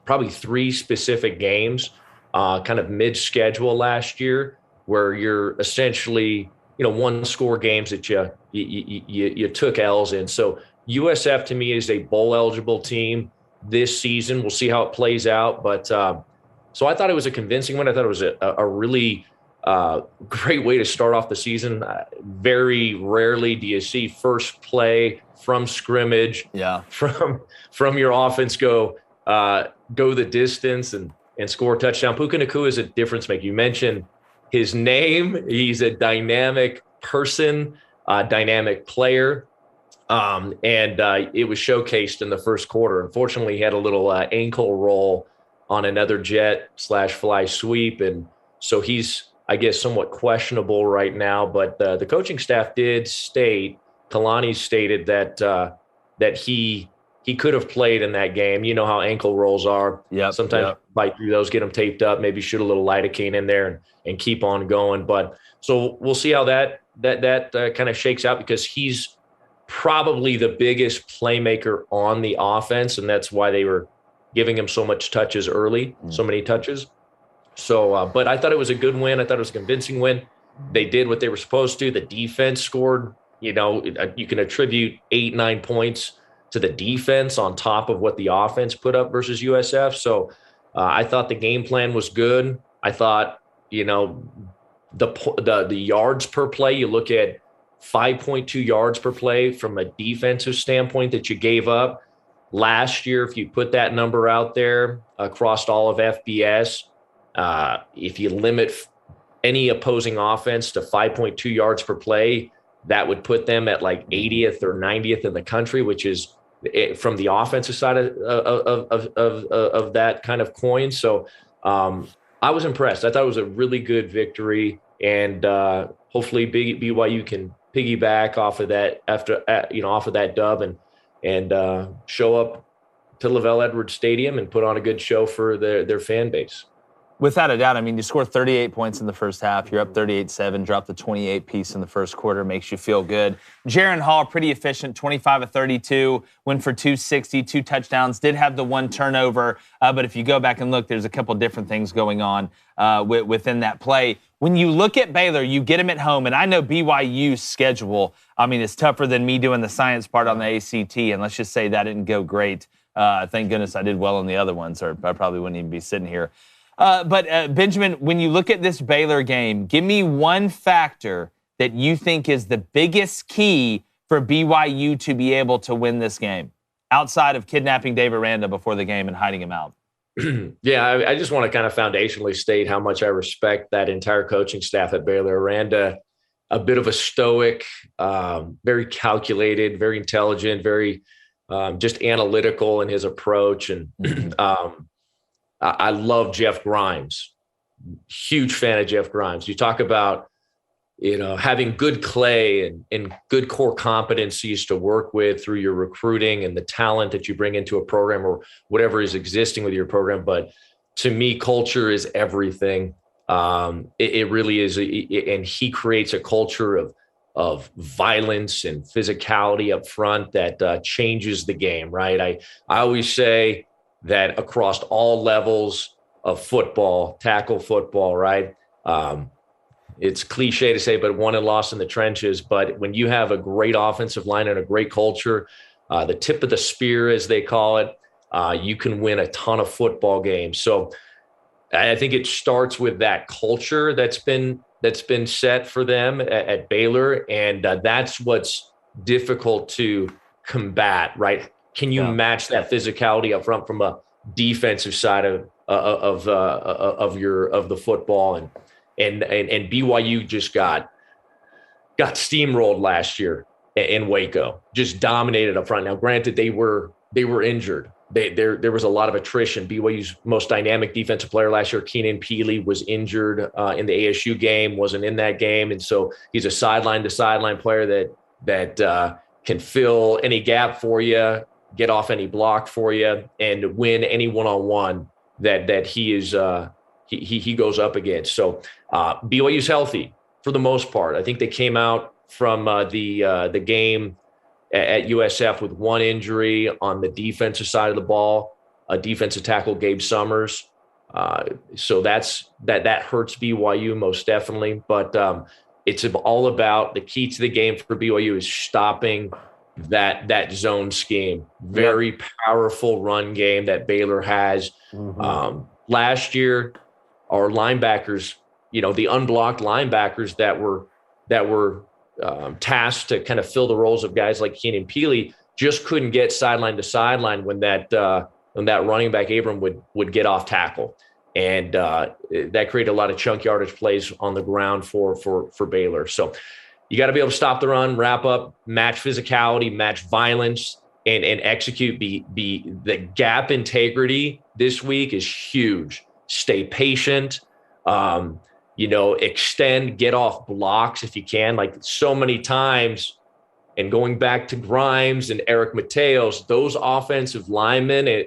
probably 3 specific games, kind of mid-schedule last year, where you're essentially, 1-score games that you took L's in. So USF to me is a bowl eligible team this season. We'll see how it plays out, but so I thought it was a convincing one. I thought it was a really great way to start off the season. Very rarely do you see first play from scrimmage, from your offense go the distance and score a touchdown. Puka Nacua is a difference maker. You mentioned his name. He's a dynamic person. dynamic player. And it was showcased in the first quarter. Unfortunately, he had a little ankle roll on another jet/fly sweep. And so he's, I guess, somewhat questionable right now. But the coaching staff did state, Kalani stated that he could have played in that game. You know how ankle rolls are. Sometimes bite through those, get them taped up, maybe shoot a little lidocaine in there and keep on going. But so we'll see how that kind of shakes out, because he's probably the biggest playmaker on the offense, and that's why they were giving him so much touches early, so many touches. So, but I thought it was a good win. I thought it was a convincing win. They did what they were supposed to. The defense scored, you can attribute 8-9 points to the defense on top of what the offense put up versus USF. So I thought the game plan was good. I thought, the yards per play, you look at 5.2 yards per play from a defensive standpoint that you gave up. Last year, if you put that number out there across all of FBS, if you limit any opposing offense to 5.2 yards per play, that would put them at like 80th or 90th in the country, which is from the offensive side of that kind of coin. So I was impressed. I thought it was a really good victory, and hopefully BYU can piggyback off of that off of that dub and show up to Lavelle Edwards Stadium and put on a good show for their fan base. Without a doubt. I mean, you score 38 points in the first half. You're up 38-7, drop the 28 piece in the first quarter, makes you feel good. Jaron Hall, pretty efficient, 25 of 32, went for 260, 2 touchdowns, did have the 1 turnover. But if you go back and look, there's a couple different things going on within that play. When you look at Baylor, you get them at home, and I know BYU's schedule, I mean, it's tougher than me doing the science part on the ACT, and let's just say that didn't go great. Thank goodness I did well on the other ones, or I probably wouldn't even be sitting here. But Benjamin, when you look at this Baylor game, give me one factor that you think is the biggest key for BYU to be able to win this game, outside of kidnapping Dave Aranda before the game and hiding him out. Yeah, I just want to kind of foundationally state how much I respect that entire coaching staff at Baylor. Aranda, a bit of a stoic, very calculated, very intelligent, very just analytical in his approach. And I love Jeff Grimes. Huge fan of Jeff Grimes. You talk about, having good clay and good core competencies to work with through your recruiting and the talent that you bring into a program or whatever is existing with your program. But to me, culture is everything. It really is. And he creates a culture of violence and physicality up front that changes the game, right? I always say that across all levels of football, tackle football, right? It's cliche to say, but won and lost in the trenches. But when you have a great offensive line and a great culture, the tip of the spear, as they call it, you can win a ton of football games. So I think it starts with that culture that's been set for them at Baylor, and that's what's difficult to combat, right? Can you match that physicality up front from a defensive side of the football? And BYU just got steamrolled last year in Waco, just dominated up front. Now, granted, they were injured. There was a lot of attrition. BYU's most dynamic defensive player last year, Keenan Peely, was injured in the ASU game, wasn't in that game, and so he's a sideline to sideline player that can fill any gap for you, get off any block for you, and win any one-on-one that he is he goes up against. So BYU's healthy for the most part. I think they came out from the game at USF with 1 injury on the defensive side of the ball, a defensive tackle, Gabe Summers. So that hurts BYU most definitely. But it's all about the key to the game for BYU is stopping that zone scheme. Very powerful run game that Baylor has. Last year, our linebackers, the unblocked linebackers that were tasked to kind of fill the roles of guys like Keenan Peely, just couldn't get sideline to sideline when that running back Abram would get off tackle, and that created a lot of chunk yardage plays on the ground for Baylor. So You got to be able to stop the run, wrap up, match physicality, match violence, and execute. Be the gap integrity this week is huge. Stay patient. Extend, get off blocks if you can. Like so many times, and going back to Grimes and Eric Mateos, those offensive linemen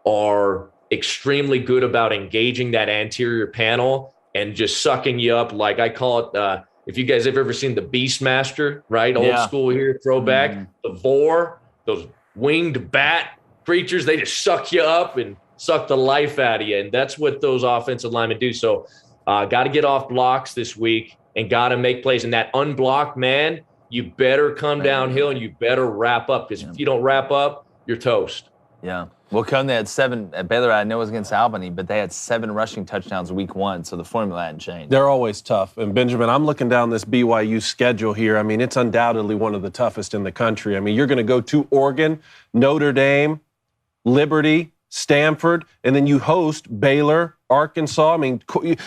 are extremely good about engaging that anterior panel and just sucking you up. Like I call it, if you guys have ever seen the Beastmaster, right? Old school here, throwback, the Vor, those winged bat creatures, they just suck you up and suck the life out of you. And that's what those offensive linemen do. So got to get off blocks this week and got to make plays. And that unblocked man, you better come downhill and you better wrap up, because if you don't wrap up, you're toast. Yeah. Well, they had 7 at Baylor. I know it was against Albany, but they had 7 rushing touchdowns week 1, so the formula hadn't changed. They're always tough. And Benjamin, I'm looking down this BYU schedule here. I mean, it's undoubtedly one of the toughest in the country. I mean, you're going to go to Oregon, Notre Dame, Liberty, Stanford, and then you host Baylor, Arkansas. I mean,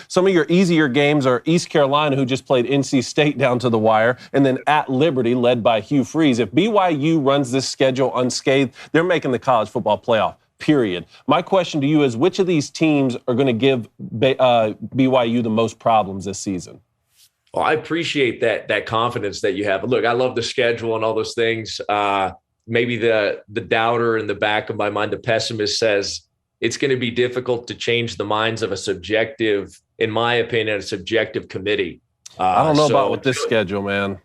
some of your easier games are East Carolina, who just played NC State down to the wire, and then at Liberty, led by Hugh Freeze. If BYU runs this schedule unscathed, they're making the college football playoff, period. My question to you is, which of these teams are going to give BYU the most problems this season? Well, I appreciate that confidence that you have. Look, I love the schedule and all those things. Maybe the doubter in the back of my mind, the pessimist, says it's going to be difficult to change the minds of a subjective, in my opinion, a subjective committee. I don't know about with this schedule, man.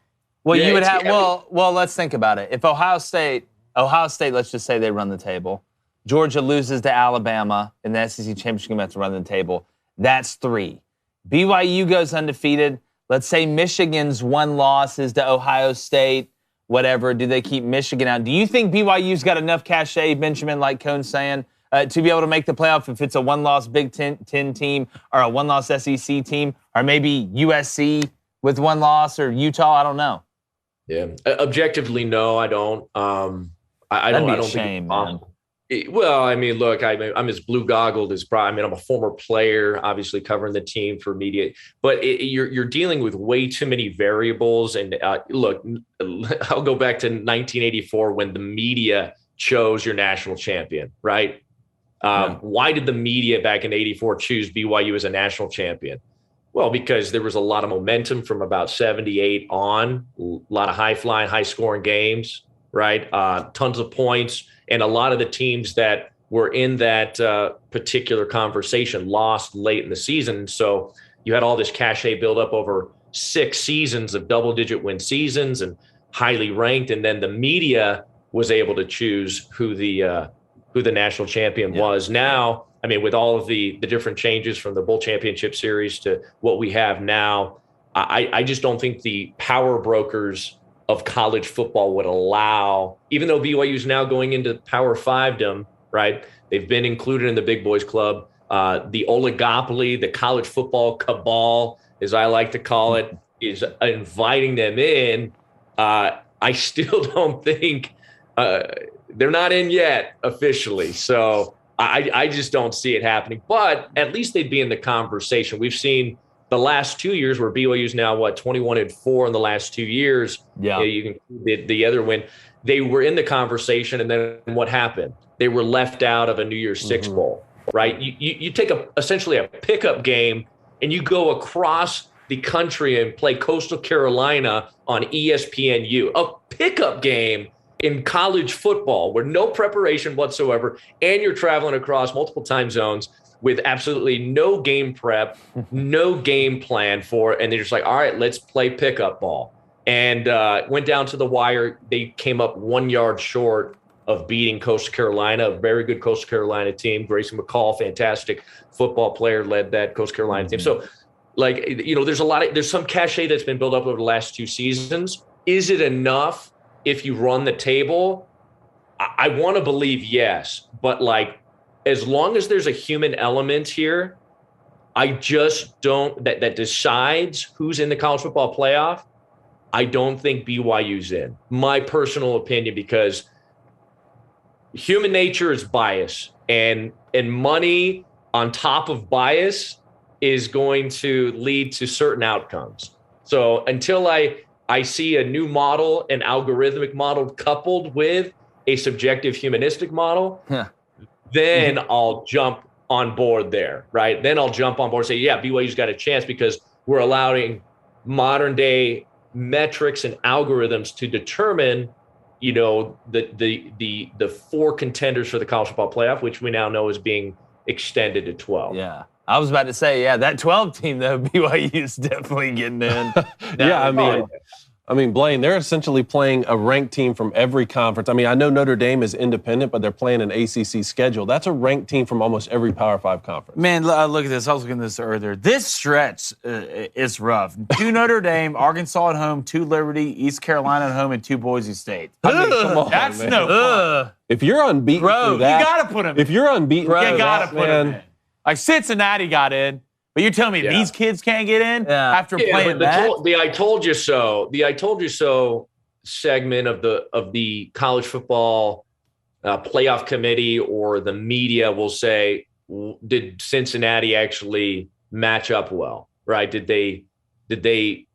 Well, you would have. Well, let's think about it. If Ohio State, let's just say they run the table. Georgia loses to Alabama in the SEC championship game, have to run the table. That's 3. BYU goes undefeated. Let's say Michigan's 1 loss is to Ohio State. Whatever, do they keep Michigan out? Do you think BYU's got enough cachet, Benjamin, like Cohn's saying, to be able to make the playoff if it's a 1-loss Big Ten team or a 1-loss SEC team, or maybe USC with 1 loss, or Utah? I don't know. Yeah, objectively, no, I don't. I That'd don't. be a shame, man. Well, I mean, look, I'm as blue-goggled as probably. I mean, I'm a former player, obviously covering the team for media, but you're dealing with way too many variables. And look, I'll go back to 1984 when the media chose your national champion, right? Why did the media back in '84 choose BYU as a national champion? Well, because there was a lot of momentum from about 78 on, a lot of high-flying, high-scoring games, right? Tons of points. And a lot of the teams that were in that particular conversation lost late in the season. So you had all this cachet build up over 6 seasons of double-digit win seasons and highly ranked. And then the media was able to choose who the national champion was. Now, I mean, with all of the different changes from the Bowl Championship Series to what we have now, I just don't think the power brokers of college football would allow, even though BYU is now going into Power Five-dom, right? They've been included in the Big Boys Club. The oligopoly, the college football cabal, as I like to call it, is inviting them in. I still don't think they're not in yet officially. So I just don't see it happening. But at least they'd be in the conversation. We've seen the last 2 years where BYU's now, 21-4 in the last 2 years. Yeah. You can the other win. They were in the conversation, and then what happened? They were left out of a New Year's Six Bowl, right? You take essentially a pickup game, and you go across the country and play Coastal Carolina on ESPNU, a pickup game in college football where no preparation whatsoever, and you're traveling across multiple time zones with absolutely no game prep, no game plan for it. And they're just like, all right, let's play pickup ball. And went down to the wire. They came up 1 yard short of beating Coastal Carolina, a very good Coastal Carolina team. Grayson McCall, fantastic football player, led that Coastal Carolina team. So, there's some cachet that's been built up over the last 2 seasons. Is it enough if you run the table? I want to believe yes, but as long as there's a human element here, I just don't that decides who's in the college football playoff. I don't think BYU's in. My personal opinion, because human nature is bias, and money on top of bias is going to lead to certain outcomes. So until I see a new model, an algorithmic model coupled with a subjective humanistic model, then I'll jump on board there, right? Then I'll jump on board and say, yeah, BYU's got a chance because we're allowing modern day metrics and algorithms to determine, the 4 contenders for the college football playoff, which we now know is being extended to 12. Yeah. I was about to say, that 12 team, though, BYU is definitely getting in. I mean, Blaine, they're essentially playing a ranked team from every conference. I mean, I know Notre Dame is independent, but they're playing an ACC schedule. That's a ranked team from almost every Power 5 conference. Man, look at this. I was looking at this earlier. This stretch is rough. 2 Notre Dame, Arkansas at home, 2 Liberty, East Carolina at home, and 2 Boise State. I mean, come on, that's man. no fun. If you're unbeaten through that, you got to put them in. If you're unbeaten you got to put them in. Like Cincinnati got in. But you're telling me these kids can't get in after playing that? The I told you so segment of the college football playoff committee or the media will say, did Cincinnati actually match up well? Right? Did they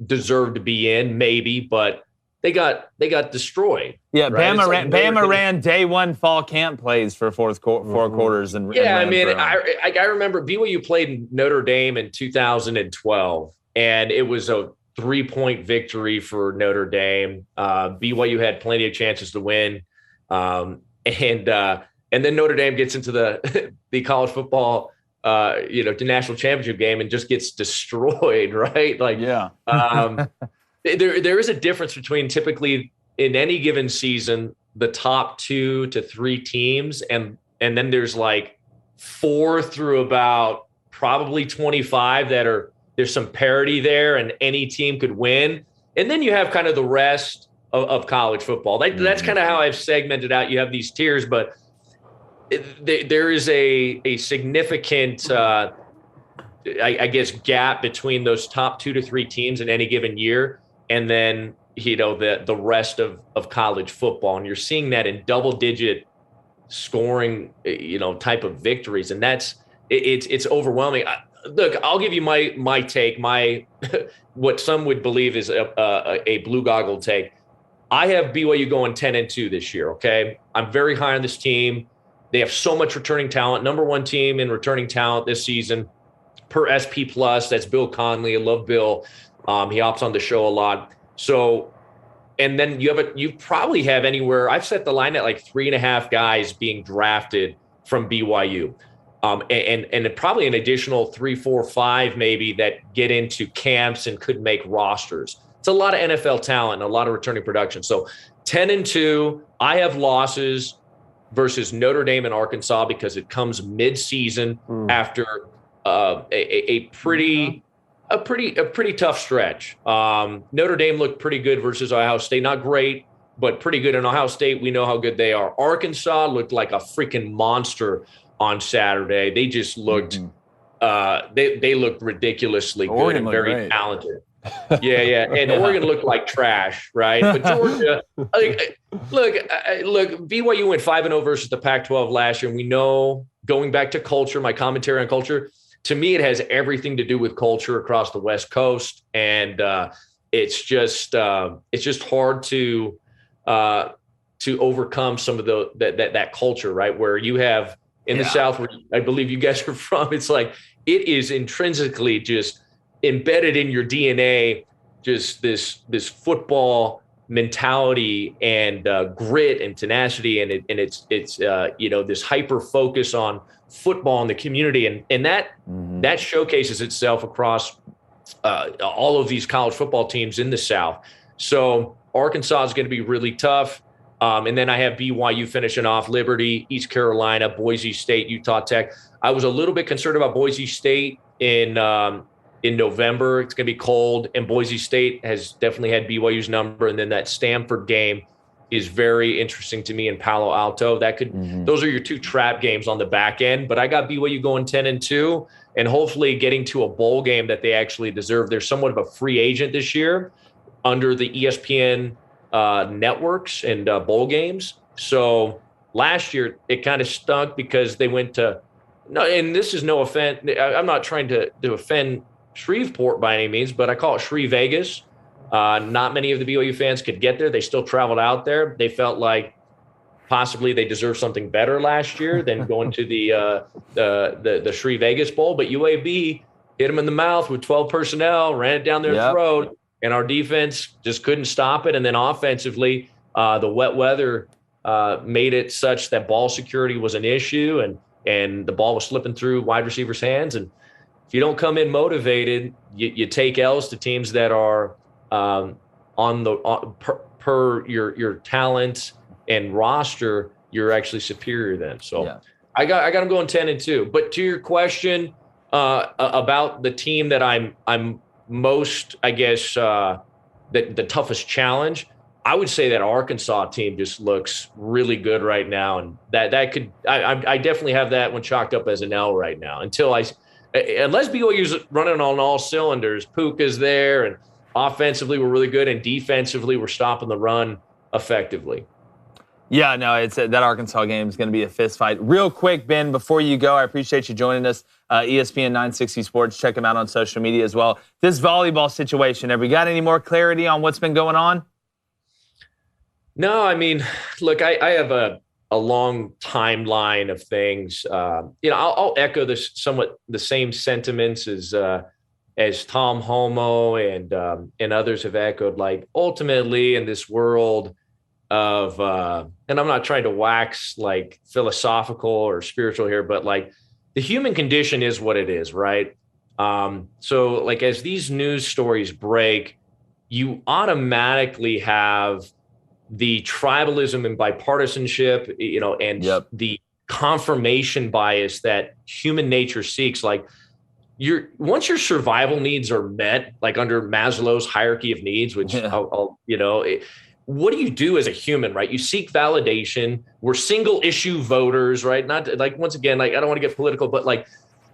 deserve to be in? Maybe, but they got destroyed. Yeah, right? Bama ran day 1 fall camp plays for 4 quarters. I remember BYU played Notre Dame in 2012, and it was a 3-point victory for Notre Dame. BYU had plenty of chances to win, and then Notre Dame gets into the college football, the national championship game and just gets destroyed. Right? There is a difference between typically in any given season, the top 2 to 3 teams, and then there's like 4 through about probably 25 there's some parity there and any team could win. And then you have kind of the rest of college football. That's kind of how I've segmented out. You have these tiers, but there is a significant, I guess, gap between those top 2 to 3 teams in any given year. And then, the rest of college football. And you're seeing that in double-digit scoring, type of victories. And it's overwhelming. Look, I'll give you my take, what some would believe is a blue goggle take. I have BYU going 10-2 this year, okay? I'm very high on this team. They have so much returning talent. Number 1 team in returning talent this season per SP+. That's Bill Conley. I love Bill. He hops on the show a lot. So, and then you probably have anywhere, I've set the line at like 3.5 guys being drafted from BYU. And probably an additional 3, 4, 5 maybe that get into camps and could make rosters. It's a lot of NFL talent and a lot of returning production. So 10-2, I have losses versus Notre Dame and Arkansas because it comes mid-season after a pretty tough stretch. Notre Dame looked pretty good versus Ohio State. Not great, but pretty good. In Ohio State, we know how good they are. Arkansas looked like a freaking monster on Saturday. They just looked they looked ridiculously good and very talented. Yeah. And Oregon looked like trash, right? But Georgia, look, BYU went 5-0 versus the Pac-12 last year, and we know, going back to culture, my commentary on culture, to me, it has everything to do with culture across the West Coast, and it's just hard to overcome some of that culture, right? Where you have in the South, where I believe you guys are from, it's like it is intrinsically just embedded in your DNA, just this football mentality and grit and tenacity, and it's this hyper focus on football in the community, and that showcases itself across all of these college football teams in the South. So Arkansas is going to be really tough. And then I have BYU finishing off, Liberty, East Carolina, Boise State, Utah Tech. I was a little bit concerned about Boise State in November. It's going to be cold, and Boise State has definitely had BYU's number. And then that Stanford game is very interesting to me in Palo Alto. That could those are your 2 trap games on the back end. But I got BYU going 10-2, and hopefully getting to a bowl game that they actually deserve. They're somewhat of a free agent this year under the ESPN networks and bowl games. So last year it kind of stunk because they went to and this is no offense. I'm not trying to offend Shreveport by any means, but I call it Shreve Vegas. Not many of the BYU fans could get there. They still traveled out there. They felt like possibly they deserved something better last year than going to the Shreve Vegas Bowl. But UAB hit them in the mouth with 12 personnel, ran it down their throat, and our defense just couldn't stop it. And then offensively, the wet weather made it such that ball security was an issue, and the ball was slipping through wide receivers' hands. And if you don't come in motivated, you take L's to teams that are per your talent and roster, you're actually superior then. So I got them going 10-2. But to your question about the team that I'm most, I guess, the toughest challenge, I would say that Arkansas team just looks really good right now, and that could I definitely have that one chalked up as an L right now unless BYU's running on all cylinders. Puka's there, and offensively we're really good, and defensively we're stopping the run effectively. Yeah, no, it's that Arkansas game is going to be a fist fight. Real quick, Ben, before you go, I appreciate you joining us. ESPN 960 Sports. Check them out on social media as well. This volleyball situation, have we got any more clarity on what's been going on? No, I mean, look, I have a long timeline of things. I'll echo somewhat the same sentiments as Tom Homo and others have echoed. Like, ultimately, in this world of, and I'm not trying to wax like philosophical or spiritual here, but like the human condition is what it is, right? So like as these news stories break, you automatically have the tribalism and bipartisanship, and the confirmation bias that human nature seeks. Like once your survival needs are met, like under Maslow's hierarchy of needs, which what do you do as a human, right? You seek validation. We're single issue voters, right? Not like, once again, like I don't want to get political, but like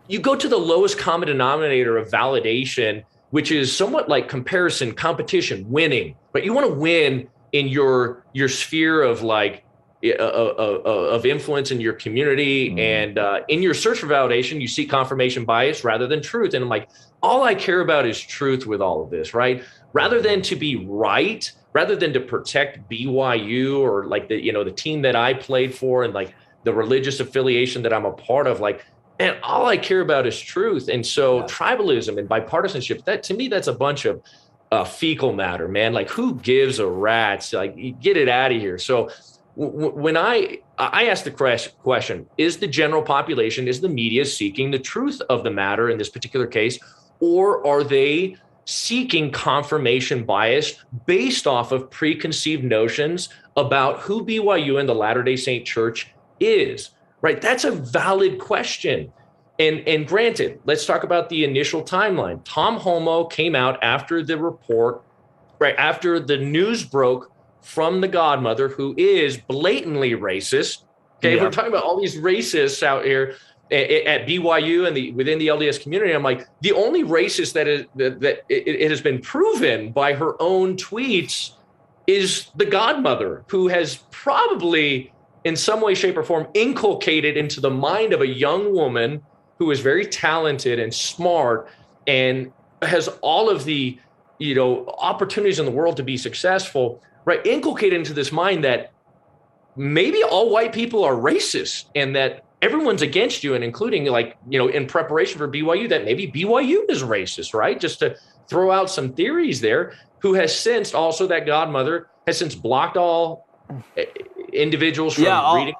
you go to the lowest common denominator of validation, which is somewhat like comparison, competition, winning, but you want to win in your sphere of like of influence in your community, and in your search for validation, you seek confirmation bias rather than truth. And I'm like, all I care about is truth with all of this, right? Rather than to be right, rather than to protect BYU or like the team that I played for and like the religious affiliation that I'm a part of, like, and all I care about is truth. And so tribalism and bipartisanship, that to me, that's a bunch of fecal matter, man. Like, who gives a rat's? Like, get it out of here. So when I ask the question, is the general population, is the media seeking the truth of the matter in this particular case, or are they seeking confirmation bias based off of preconceived notions about who BYU and the Latter-day Saint Church is, right? That's a valid question. And granted, let's talk about the initial timeline. Tom Homo came out after the report, right after the news broke from the godmother, who is blatantly racist. Okay, we're talking about all these racists out here at BYU and within the LDS community. I'm like, the only racist that it has been proven by her own tweets is the godmother, who has probably in some way, shape, or form inculcated into the mind of a young woman who is very talented and smart and has all of the opportunities in the world to be successful, right? Inculcated into this mind that maybe all white people are racist and that everyone's against you, and including in preparation for BYU, that maybe BYU is racist, right? Just to throw out some theories there, who has since also, that godmother has since blocked all individuals from reading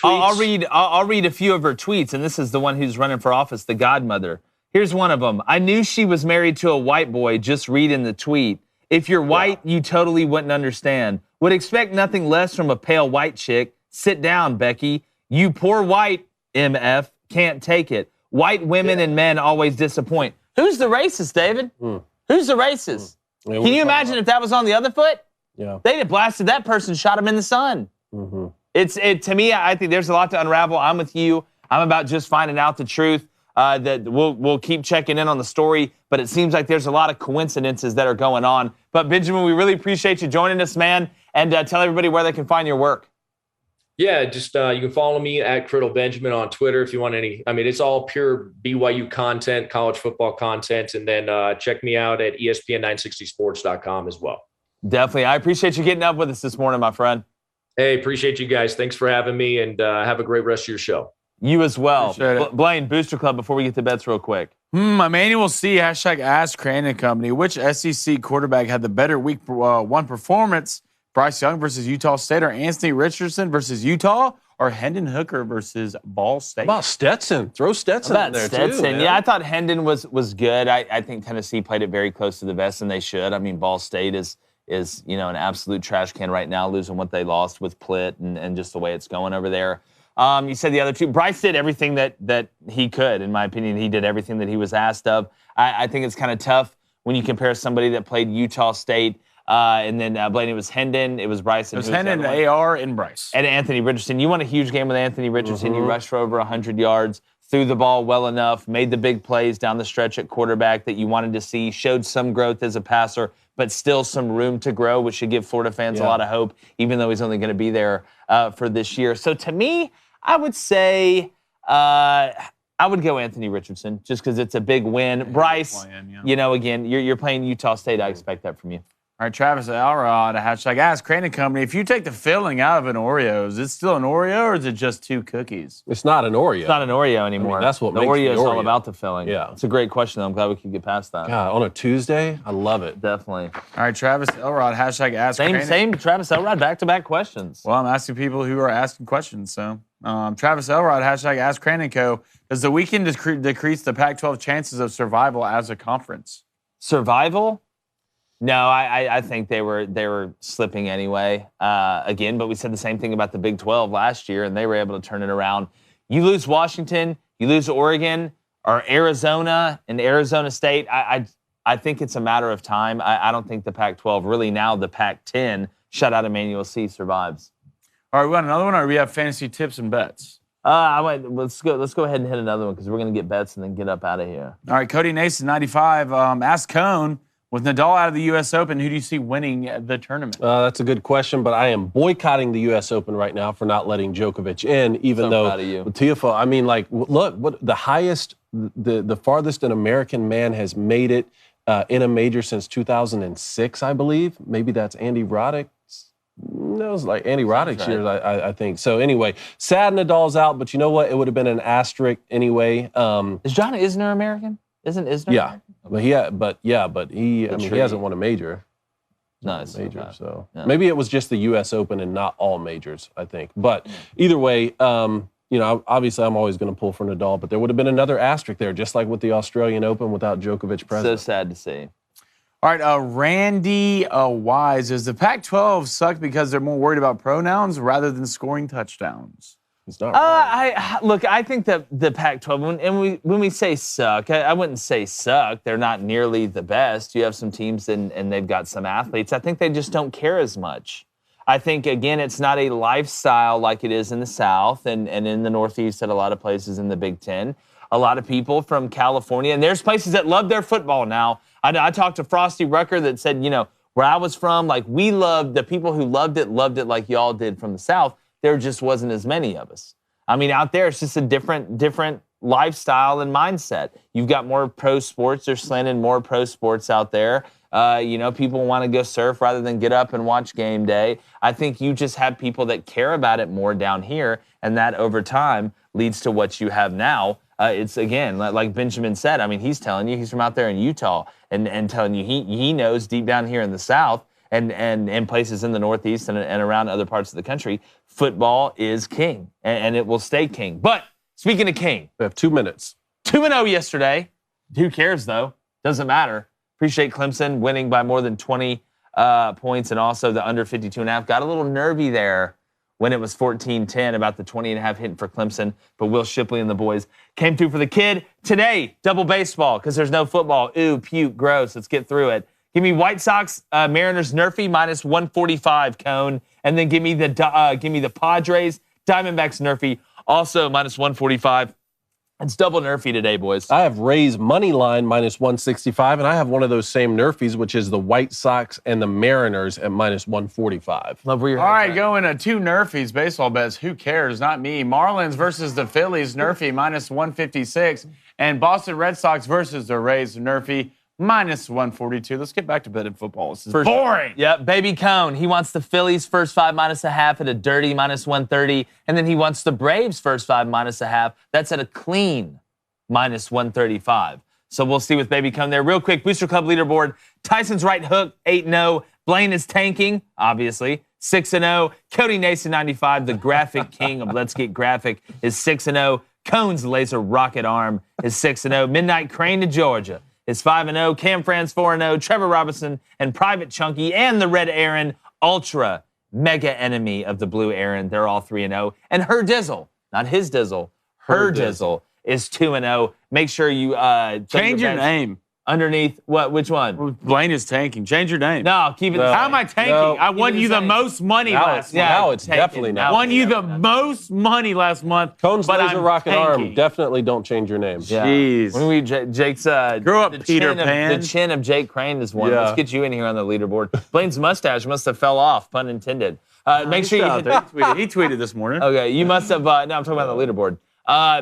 tweets. I'll read a few of her tweets, and this is the one who's running for office, the godmother. Here's one of them. I knew she was married to a white boy, just reading the tweet. If you're white, you totally wouldn't understand. Would expect nothing less from a pale white chick. Sit down, Becky. You poor white MF can't take it. White women and men always disappoint. Who's the racist, David? Who's the racist? Can you imagine if that was on the other foot? Yeah. They'd have blasted that person, shot him in the sun. To me, I think there's a lot to unravel. I'm with you. I'm about just finding out the truth. That we'll keep checking in on the story, but it seems like there's a lot of coincidences that are going on. But Benjamin, we really appreciate you joining us, man, and tell everybody where they can find your work. Yeah, just you can follow me at Criddle Benjamin on Twitter if you want any. I mean, it's all pure BYU content, college football content. And then check me out at ESPN960sports.com as well. Definitely. I appreciate you getting up with us this morning, my friend. Hey, appreciate you guys. Thanks for having me, and have a great rest of your show. You as well. Blaine, Booster Club, before we get to bets real quick. Emmanuel C. # Ask Crane & Company. Which SEC quarterback had the better week one performance? Bryce Young versus Utah State, or Anthony Richardson versus Utah, or Hendon Hooker versus Ball State? How about Stetson? Throw Stetson in there too. Man. Yeah, I thought Hendon was good. I think Tennessee played it very close to the vest, and they should. I mean, Ball State is an absolute trash can right now, losing what they lost with Plitt and just the way it's going over there. You said the other two. Bryce did everything that he could, in my opinion. He did everything that he was asked of. I think it's kind of tough when you compare somebody that played Utah State. And then Blaine, it was Hendon, it was Bryce. It was Hendon, AR, and Bryce. And Anthony Richardson. You won a huge game with Anthony Richardson. You rushed for over 100 yards, threw the ball well enough, made the big plays down the stretch at quarterback that you wanted to see, showed some growth as a passer, but still some room to grow, which should give Florida fans a lot of hope, even though he's only going to be there for this year. So to me, I would say I would go Anthony Richardson just because it's a big win. Bryce, again, you're playing Utah State. I expect that from you. All right, Travis Elrod, # Ask Crane & Company. If you take the filling out of an Oreo, is it still an Oreo or is it just 2 cookies? It's not an Oreo. It's not an Oreo anymore. I mean, that's what the makes Oreo is the Oreo. all about the filling. Yeah. It's a great question, though. I'm glad we could get past that. God, on a Tuesday, I love it. Definitely. All right, Travis Elrod, # Ask Crane. Same Travis Elrod, back-to-back questions. Well, I'm asking people who are asking questions, so. Travis Elrod, # Ask Crane & Co. Does the weekend decrease the Pac-12 chances of survival as a conference? Survival? No, I think they were slipping anyway. Again, but we said the same thing about the Big 12 last year, and they were able to turn it around. You lose Washington, you lose Oregon, or Arizona and Arizona State. I think it's a matter of time. I don't think the Pac-12, really now the Pac-10, shut out Emmanuel C. survives. All right, we got another one, or we have fantasy tips and bets? Let's go ahead and hit another one because we're going to get bets and then get up out of here. All right, Cody Nason, 95. Ask Cone, with Nadal out of the U.S. Open, who do you see winning the tournament? That's a good question, but I am boycotting the U.S. Open right now for not letting Djokovic in, even though Tiafoe, I mean, like, look, what the highest, the farthest an American man has made it in a major since 2006, I believe. Maybe that's Andy Roddick. No, it was like Andy Roddick's years, I think. So anyway, sad Nadal's out, but you know what? It would have been an asterisk anyway. Is John Isner American? Isn't Isner? Yeah, but he hasn't won a major. No, it's major. not. So maybe it was just the U.S. Open and not all majors, I think. But either way, obviously I'm always going to pull for Nadal, but there would have been another asterisk there, just like with the Australian Open without Djokovic present. So sad to see. All right, Randy Wise, does the Pac-12 suck because they're more worried about pronouns rather than scoring touchdowns? It's not wrong. I think that the Pac-12, when we say suck, I wouldn't say suck. They're not nearly the best. You have some teams and they've got some athletes. I think they just don't care as much. I think, again, it's not a lifestyle like it is in the South and in the Northeast at a lot of places in the Big Ten. A lot of people from California, and there's places that love their football now. I talked to Frosty Rucker that said, where I was from, like, we loved, the people who loved it like y'all did from the South. There just wasn't as many of us. I mean, out there, it's just a different lifestyle and mindset. You've got more pro sports. They're slanting more pro sports out there. People want to go surf rather than get up and watch game day. I think you just have people that care about it more down here, and that over time leads to what you have now. It's, again, like Benjamin said, I mean, he's telling you he's from out there in Utah and telling you he knows deep down here in the South and in places in the Northeast and around other parts of the country, football is king, and it will stay king. But speaking of king. We have 2 minutes. 2-0 yesterday. Who cares, though? Doesn't matter. Appreciate Clemson winning by more than 20 points and also the under 52.5. Got a little nervy there when it was 14-10 about the 20.5 hitting for Clemson. But Will Shipley and the boys came through for the kid. Today, double baseball because there's no football. Ooh, puke, gross. Let's get through it. Give me White Sox, Mariners, Nerfy, minus 145, Cone. And then give me the Padres, Diamondbacks, Nerfy, also minus 145. It's double Nerfy today, boys. I have Rays money line minus 165, and I have one of those same Nerfies, which is the White Sox and the Mariners at minus 145. Love where you're All right, going to 2 Nerfies baseball bets. Who cares? Not me. Marlins versus the Phillies, Nerfy minus 156. And Boston Red Sox versus the Rays, Nerfy minus 142. Let's get back to betting football. This is boring. Yeah, Baby Cone. He wants the Phillies first 5 minus a half at a dirty minus 130. And then he wants the Braves first 5 minus a half. That's at a clean minus 135. So we'll see with Baby Cone there. Real quick, Booster Club leaderboard. Tyson's right hook, 8-0. Blaine is tanking, obviously, 6-0. Cody Nason, 95. The graphic king of Let's Get Graphic is 6-0. Cone's laser rocket arm is 6-0. Midnight Crane to Georgia is 5-0. Cam Franz 4-0. Trevor Robinson and Private Chunky and the Red Aaron, ultra mega enemy of the Blue Aaron. They're all 3-0. And her Dizzle, not his Dizzle, her Dizzle is 2-0. Make sure you change your name. Underneath what? Which one? Blaine is tanking. Change your name. No, keep it. How am I tanking? I won you the most money last month. Now it's definitely not. Won you the most money last month. Cone's laser rocket arm. Definitely don't change your name. Yeah. Jeez. When we Jake's grow up, Peter Pan. The chin of Jake Crane is one. Let's get you in here on the leaderboard. Blaine's mustache must have fell off, pun intended. Make sure you hit he tweeted this morning. Okay, you must have. No, I'm talking about the leaderboard.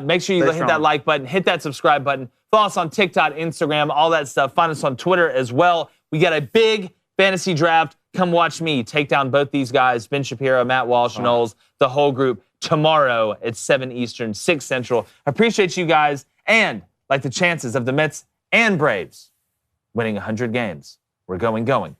Make sure you hit that like button, hit that subscribe button. Follow us on TikTok, Instagram, all that stuff. Find us on Twitter as well. We got a big fantasy draft. Come watch me take down both these guys, Ben Shapiro, Matt Walsh, Knowles, the whole group, tomorrow at 7 Eastern, 6 Central. Appreciate you guys. And like the chances of the Mets and Braves winning 100 games, we're going.